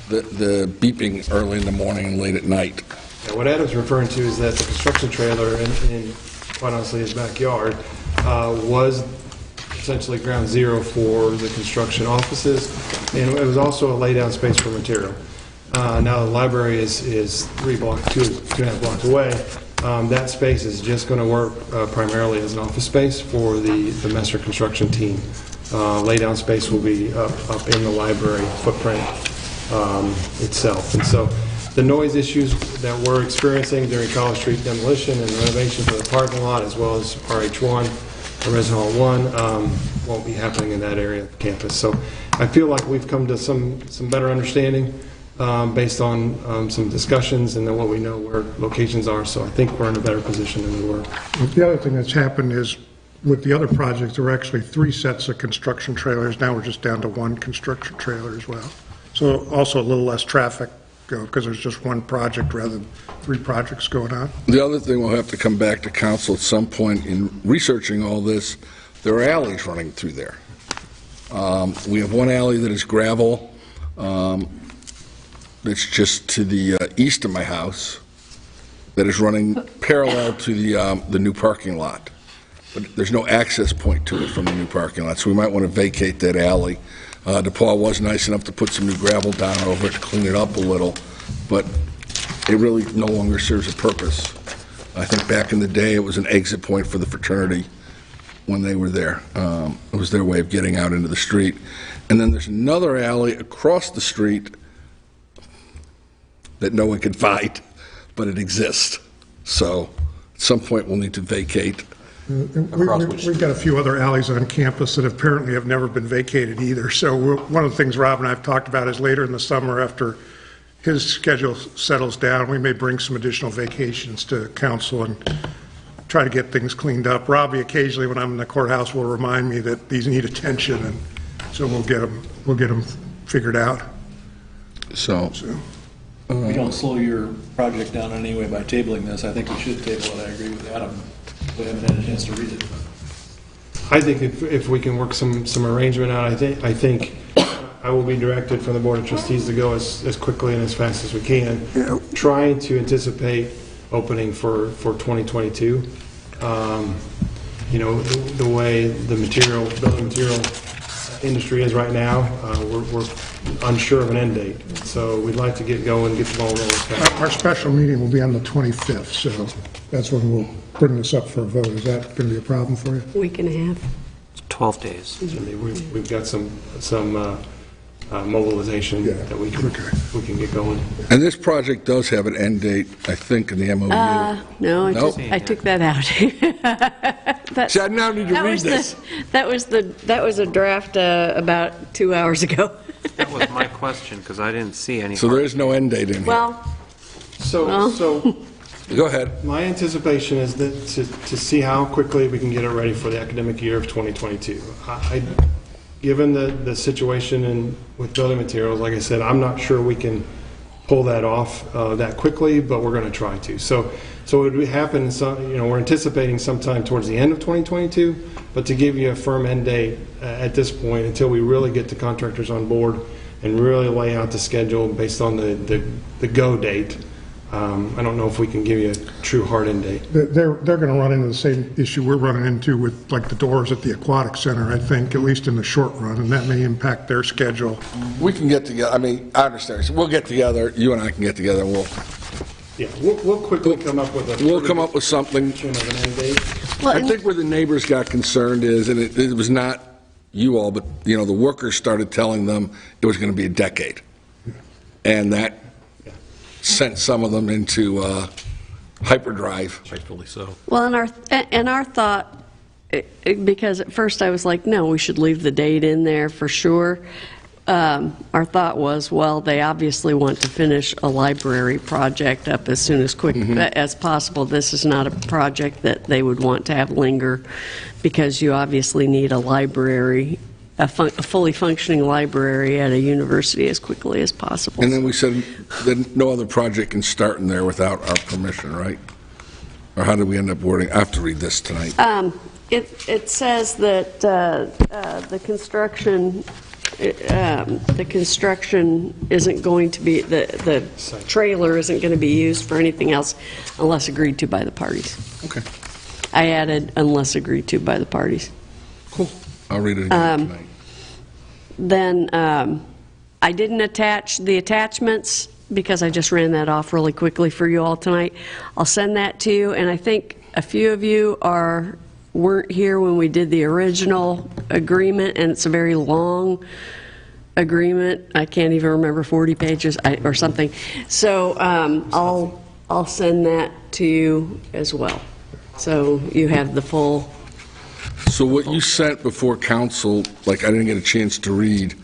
the beeping early in the morning and late at night. Yeah, what Adam's referring to is that the construction trailer in quite honestly his backyard was essentially ground zero for the construction offices, and it was also a laydown space for material. Now the library is 2.5 blocks away. That space is just going to work primarily as an office space for the Messer construction team. Laydown space will be up in the library footprint itself. And so the noise issues that we're experiencing during College Street demolition and renovation for the parking lot, as well as RH1, or Res Hall 1, won't be happening in that area of the campus. So I feel like we've come to some better understanding based on some discussions and then what we know where locations are. So I think we're in a better position than we were. The other thing that's happened is with the other projects, there were actually 3 sets of construction trailers. Now we're just down to 1 construction trailer as well. So also a little less traffic because there's just 1 project rather than 3 projects going on. The other thing, we'll have to come back to council at some point in researching all this. There are alleys running through there. We have one alley that is gravel that's just to the east of my house that is running parallel to the new parking lot. But there's no access point to it from the new parking lot, so we might want to vacate that alley. DePaul was nice enough to put some new gravel down over it to clean it up a little, but it really no longer serves a purpose. I think back in the day, it was an exit point for the fraternity when they were there. It was their way of getting out into the street. And then there's another alley across the street that no one can find, but it exists. So at some point, we'll need to vacate. We've got a few other alleys on campus that apparently have never been vacated either. So one of the things Rob and I have talked about is later in the summer, after his schedule settles down, we may bring some additional vacations to council and try to get things cleaned up. Robbie occasionally, when I'm in the courthouse, will remind me that these need attention, and so we'll get them figured out. So we don't slow your project down in any way by tabling this. I think we should table it. I agree with Adam. We haven't had a chance to read it. I think if we can work some arrangement out, I think I will be directed from the Board of Trustees to go as quickly and as fast as we can, trying to anticipate opening for 2022. The way the building material industry is right now, we're unsure of an end date. So we'd like to get going, get the ball rolling. Our special meeting will be on the 25th, so that's when we'll bring this up for a vote. Is that going to be a problem for you? Week and a half. 12 days. We've got some mobilization that we can get going. And this project does have an end date, I think, in the MOU. No, I took that out. See, I now need to read this. That was a draft about 2 hours ago. That was my question, because I didn't see any. So there is no end date in here. Well, So go ahead. my anticipation is that to see how quickly we can get it ready for the academic year of 2022. Given the situation with building materials, like I said, I'm not sure we can pull that off that quickly, but we're going to try to. So it would happen. We're anticipating sometime towards the end of 2022, but to give you a firm end date at this point, until we really get the contractors on board and really lay out the schedule based on the go date. I don't know if we can give you a true hard end date. They're going to run into the same issue we're running into with like the doors at the Aquatic Center, I think, at least in the short run, and that may impact their schedule. We can get together. I mean, I understand. So we'll get together. You and I can get together. And we'll quickly come up with something. Of an end date. Well, I think where the neighbors got concerned is, and it was not you all, but the workers started telling them it was going to be a decade, and that sent some of them into hyperdrive. Rightfully so. well, and our thought, because at first I was like, no, we should leave the date in there for sure. Our thought was, well, they obviously want to finish a library project up as soon as quick as possible. This is not a project that they would want to have linger, because you obviously need a library, a fully functioning library at a university as quickly as possible. And then we said that no other project can start in there without our permission, right? Or how did we end up wording? I have to read this tonight. It says that the construction isn't going to be, the trailer isn't going to be used for anything else unless agreed to by the parties. Okay. I added unless agreed to by the parties. Cool. I'll read it again tonight. Then I didn't attach the attachments because I just ran that off really quickly for you all tonight. I'll send that to you, and I think a few of you weren't here when we did the original agreement, and it's a very long agreement. I can't even remember, 40 pages or something. So I'll send that to you as well. So you have the full. So what you sent before council, like I didn't get a chance to read,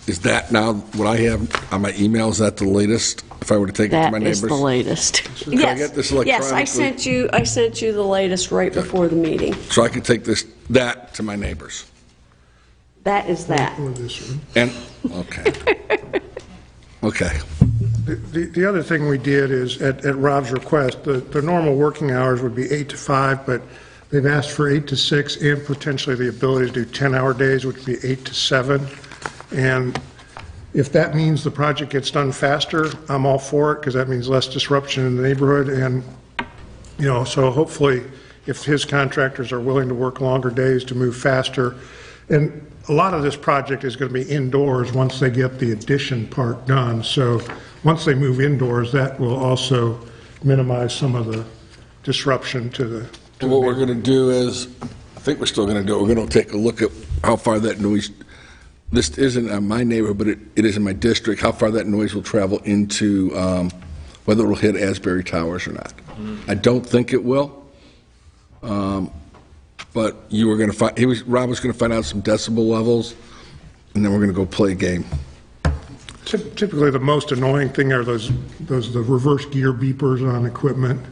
is that now what I have on my email? Is that the latest? If I were to take it to my neighbors? That is the latest. Can I get this electronically? Yes, I sent you the latest right before the meeting. So I can take that to my neighbors. That is that. And okay. Okay. The other thing we did is, at Rob's request, the normal working hours would be 8 to 5, but they've asked for 8 to 6 and potentially the ability to do 10-hour days, which would be 8 to 7. And if that means the project gets done faster, I'm all for it, because that means less disruption in the neighborhood. And, so hopefully, if his contractors are willing to work longer days to move faster. And a lot of this project is going to be indoors once they get the addition part done. So once they move indoors, that will also minimize some of the disruption to the. And what we're going to do is, I think we're still going to do it, we're going to take a look at how far that noise, this isn't in my neighborhood, but it is in my district, how far that noise will travel into, whether it will hit Asbury Towers or not. I don't think it will, but you were going to find, Rob was going to find out some decibel levels, and then we're going to go play a game. Typically, the most annoying thing are the reverse gear beepers on equipment.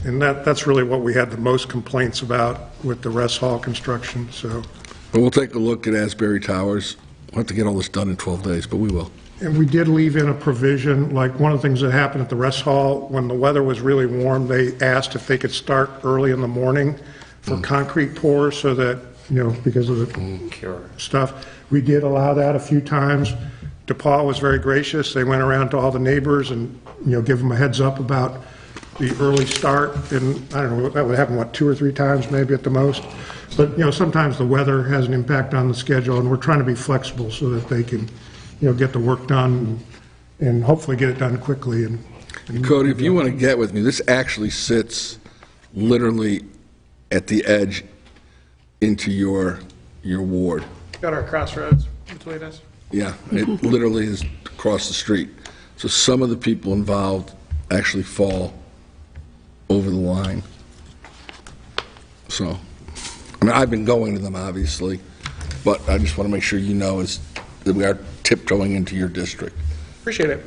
And that's really what we had the most complaints about with the rest hall construction, so. But we'll take a look at Asbury Towers. We'll have to get all this done in 12 days, but we will. And we did leave in a provision, like one of the things that happened at the rest hall, when the weather was really warm, they asked if they could start early in the morning for concrete pours so that, because of the stuff. We did allow that a few times. DePaul was very gracious. They went around to all the neighbors and, give them a heads up about the early start, and I don't know, that would happen, 2 or 3 times maybe at the most. But, sometimes the weather has an impact on the schedule, and we're trying to be flexible so that they can, get the work done and hopefully get it done quickly. And Cody, if you want to get with me, this actually sits literally at the edge into your ward. Got our crossroads between us. Yeah, it literally is across the street. So some of the people involved actually fall over the line. So, I've been going to them, obviously, but I just want to make sure you know that we are tiptoeing into your district. Appreciate it.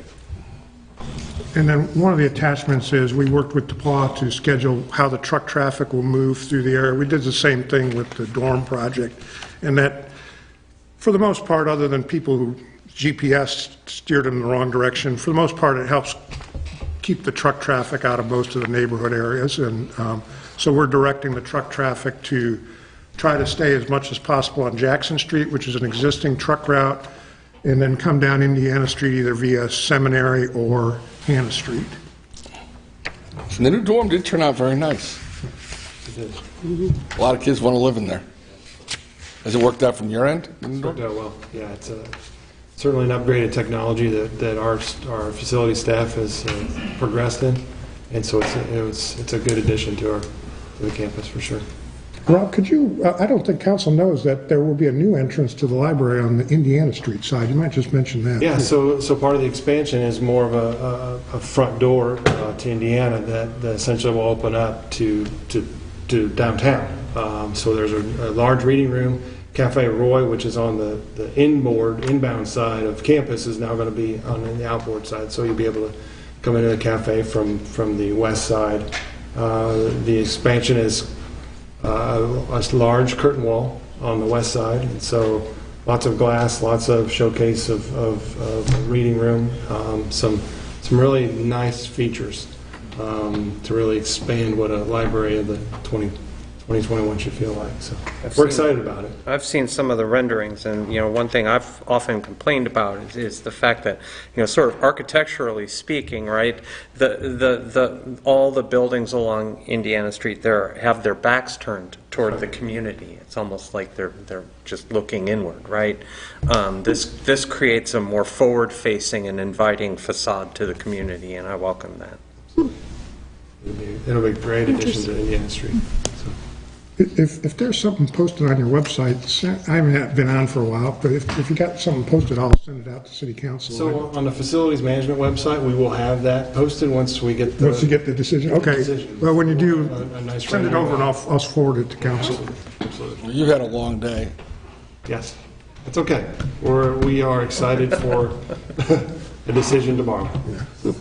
And then one of the attachments is we worked with DePaul to schedule how the truck traffic will move through the area. We did the same thing with the dorm project, and that, for the most part, other than people who GPS steered them in the wrong direction, for the most part, it helps keep the truck traffic out of most of the neighborhood areas. And so we're directing the truck traffic to try to stay as much as possible on Jackson Street, which is an existing truck route, and then come down Indiana Street either via Seminary or Hannah Street. And the new dorm did turn out very nice. A lot of kids want to live in there. Has it worked out from your end? It's worked out well. Yeah, it's certainly an upgraded technology that our facility staff has progressed in, and so it's a good addition to the campus for sure. Rob, could you, I don't think council knows that there will be a new entrance to the library on the Indiana Street side. You might just mention that. Yeah, so part of the expansion is more of a front door to Indiana that essentially will open up to downtown. So there's a large reading room. Cafe Roy, which is on the inbound side of campus, is now going to be on the outboard side. So you'll be able to come into the cafe from the west side. The expansion is a large curtain wall on the west side, and so lots of glass, lots of showcase of reading room, some really nice features to really expand what a library of the 2021 should feel like. So we're excited about it. I've seen some of the renderings, and one thing I've often complained about is the fact that sort of architecturally speaking, right, all the buildings along Indiana Street there have their backs turned toward the community. It's almost like they're just looking inward, right? This creates a more forward-facing and inviting facade to the community, and I welcome that. It'll be a great addition to Indiana Street. So. If there's something posted on your website, I haven't been on for a while, but if you got something posted, I'll send it out to City Council. So on the facilities management website, we will have that posted once we get the decision. Okay. Decision. Well, when you do, nice send it over and I'll forward it to council. Absolutely. Well, you had a long day. Yes, it's okay. We are excited for a decision tomorrow. Yeah.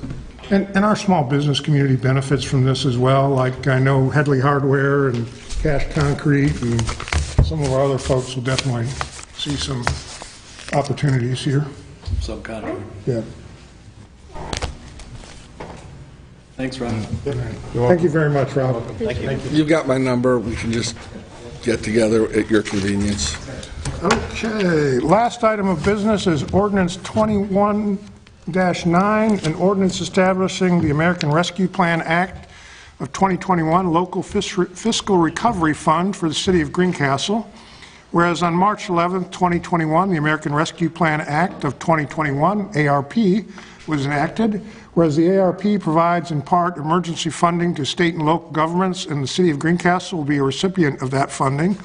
And our small business community benefits from this as well. Like I know Headley Hardware and Cash Concrete and some of our other folks will definitely see some opportunities here. Subcontractor. Yeah. Thanks, Rob. Thank you very much, Rob. Thank you. You've got my number. We can just get together at your convenience. Okay. Last item of business is ordinance 21-9, an ordinance establishing the American Rescue Plan Act of 2021 local fiscal recovery fund for the city of Greencastle. Whereas on March 11, 2021, the American Rescue Plan Act of 2021, ARP, was enacted, whereas the ARP provides in part emergency funding to state and local governments, and the City of Greencastle will be a recipient of that funding.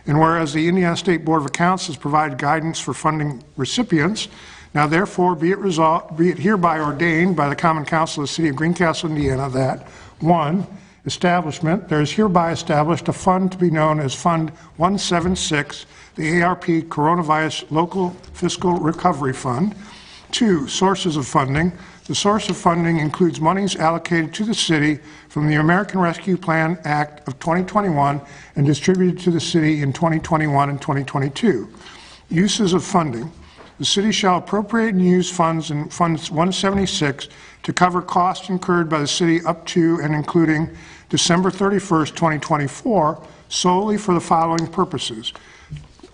And whereas the Indiana State Board of Accounts has provided guidance for funding recipients, now therefore be it hereby ordained by the Common Council of the City of Greencastle, Indiana, that 1, establishment, there is hereby established a fund to be known as Fund 176, the ARP Coronavirus Local Fiscal Recovery Fund. 2, sources of funding. The source of funding includes monies allocated to the city from the American Rescue Plan Act of 2021 and distributed to the city in 2021 and 2022. Uses of funding. The city shall appropriate and use funds in Funds 176 to cover costs incurred by the city up to and including December 31st, 2024, solely for the following purposes.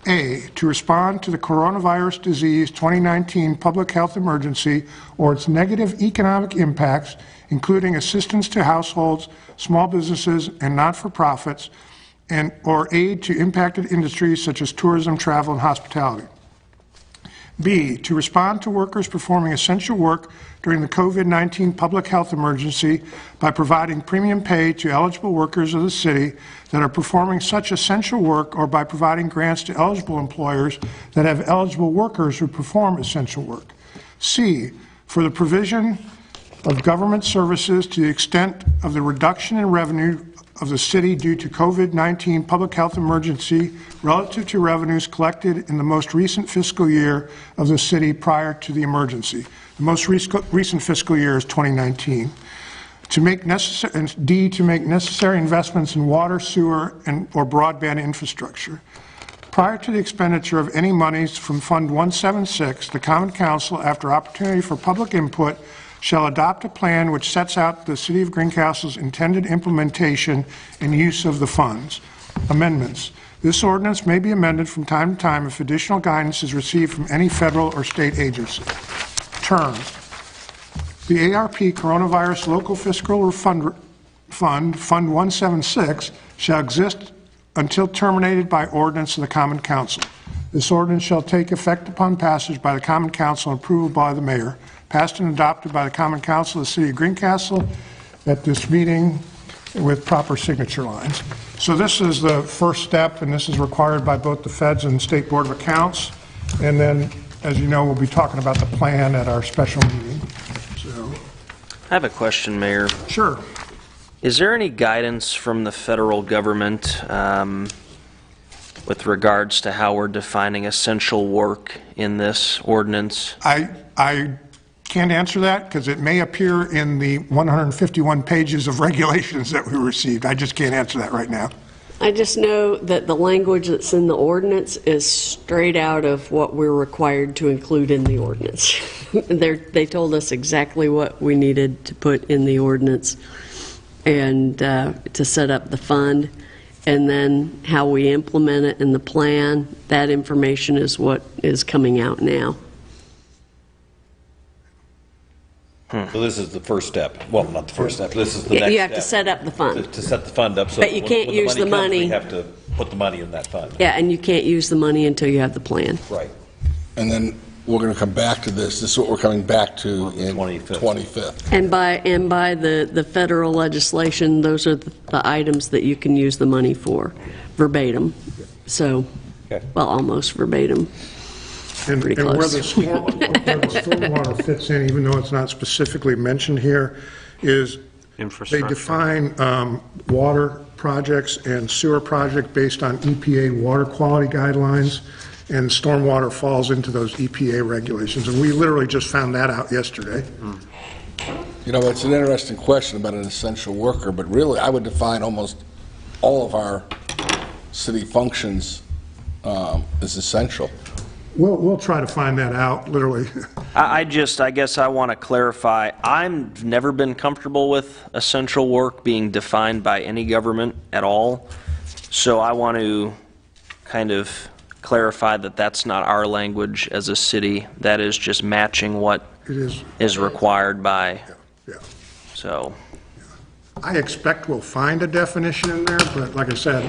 A, to respond to the coronavirus disease 2019 public health emergency or its negative economic impacts, including assistance to households, small businesses, and not-for-profits, and or aid to impacted industries such as tourism, travel, and hospitality. B, to respond to workers performing essential work during the COVID-19 public health emergency by providing premium pay to eligible workers of the city that are performing such essential work, or by providing grants to eligible employers that have eligible workers who perform essential work. C, for the provision of government services to the extent of the reduction in revenue of the city due to COVID-19 public health emergency relative to revenues collected in the most recent fiscal year of the city prior to the emergency. The most recent fiscal year is 2019. To make necessary, and D, to make necessary investments in water, sewer, or broadband infrastructure. Prior to the expenditure of any monies from Fund 176, the Common Council, after opportunity for public input, shall adopt a plan which sets out the City of Greencastle's intended implementation and use of the funds. Amendments. This ordinance may be amended from time to time if additional guidance is received from any federal or state agency. Terms. The ARP Coronavirus Local Fiscal Fund 176, shall exist until terminated by ordinance of the Common Council. This ordinance shall take effect upon passage by the Common Council and approval by the mayor. Passed and adopted by the Common Council of the City of Greencastle at this meeting with proper signature lines. So this is the first step, and this is required by both the Feds and the State Board of Accounts. And then, as you know, we'll be talking about the plan at our special meeting. So, I have a question, Mayor. Sure. Is there any guidance from the federal government with regards to how we're defining essential work in this ordinance? I can't answer that because it may appear in the 151 pages of regulations that we received. I just can't answer that right now. I just know that the language that's in the ordinance is straight out of what we're required to include in the ordinance. They told us exactly what we needed to put in the ordinance and to set up the fund, and then how we implement it in the plan. That information is what is coming out now. So this is the first step. Well, not the first step. This is the next step. You have to set up the fund. To set the fund up. So but you can't use the money. We have to put the money in that fund. Yeah, and you can't use the money until you have the plan. Right. And then we're going to come back to this. This is what we're coming back to in 25th. And by the federal legislation, those are the items that you can use the money for, verbatim. So, well, almost verbatim. And where the stormwater fits in, even though it's not specifically mentioned here, is they define water projects and sewer project based on EPA water quality guidelines, and stormwater falls into those EPA regulations. And we literally just found that out yesterday. You know, it's an interesting question about an essential worker, but really I would define almost all of our city functions as essential. We'll try to find that out, literally. I guess I want to clarify, I've never been comfortable with essential work being defined by any government at all. So I want to kind of clarify that that's not our language as a city. That is just matching what is required by. Yeah. So. I expect we'll find a definition in there, but like I said,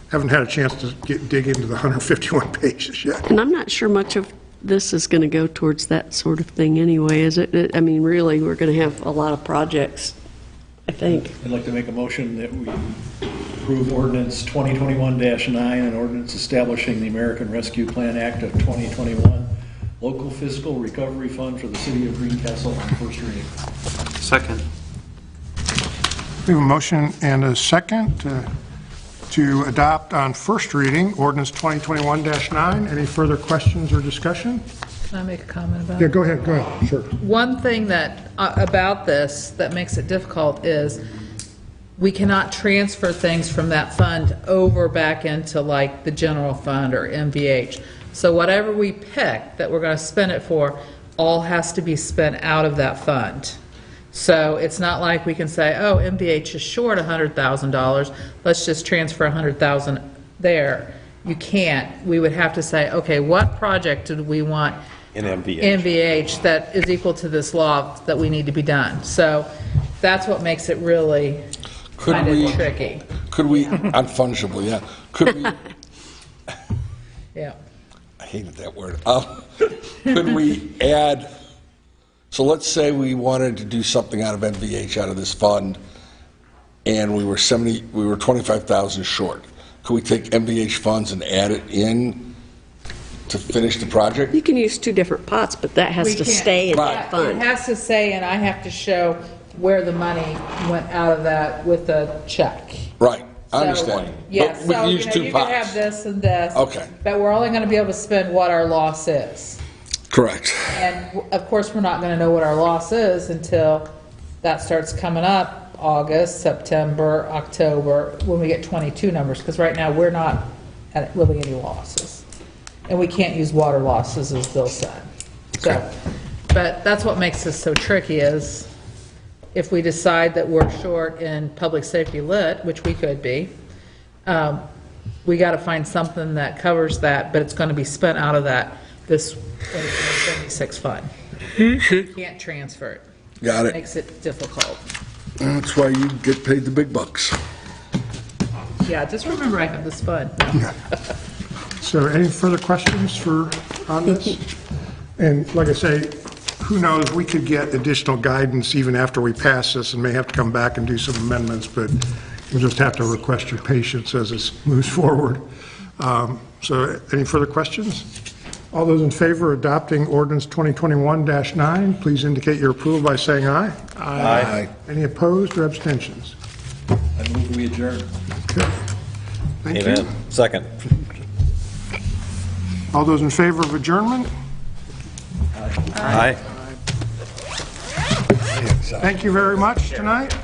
haven't had a chance to dig into the 151 pages yet. And I'm not sure much of this is going to go towards that sort of thing anyway, is it? I mean, really, we're going to have a lot of projects, I think. I'd like to make a motion that we approve ordinance 2021-9, an ordinance establishing the American Rescue Plan Act of 2021, local fiscal recovery fund for the city of Greencastle on first reading. Second. We have a motion and a second to adopt on first reading ordinance 2021-9. Any further questions or discussion? Can I make a comment about it? Yeah, go ahead, sure. One thing that, about this, that makes it difficult is we cannot transfer things from that fund over back into like the general fund or MVH. So whatever we pick that we're going to spend it for, all has to be spent out of that fund. So it's not like we can say, oh, MVH is short $100,000, let's just transfer $100,000 there. You can't. We would have to say, okay, what project did we want In MVH that is equal to this law that we need to be done? So that's what makes it really kind of tricky. Could we, unfungible, yeah. Could we, Yeah. I hated that word. Could we add, so let's say we wanted to do something out of MVH, out of this fund, and we were 25,000 short. Could we take MVH funds and add it in to finish the project? You can use two different pots, but that has to stay in that It fund. has to say, and I have to show where the money went out of that with a check. Right, I So, understand. Yeah, But we so can use two you can pots. have this and this. Okay. But we're only going to be able to spend what our loss is. Correct. And of course, we're not going to know what our loss is until that starts coming up, August, September, October, when we get 22 numbers, because right now we're not at really any losses. And we can't use water losses, as Bill said. So, but that's what makes this so tricky is if we decide that we're short in public safety lit, which we could be, we got to find something that covers that, but it's going to be spent out of this 76 fund. You can't transfer it. Got it. Makes it difficult. That's why you get paid the big bucks. Yeah, just remember I have this fund. So any further questions on this? And like I say, who knows, we could get additional guidance even after we pass this and may have to come back and do some amendments, but we'll just have to request your patience as this moves forward. So any further questions? All those in favor of adopting ordinance 2021-9, please indicate your approval by saying aye. Aye. Any opposed or abstentions? I move we adjourn. Okay. Thank you. Amen. Second. All those in favor of adjournment? Aye. Thank you very much tonight.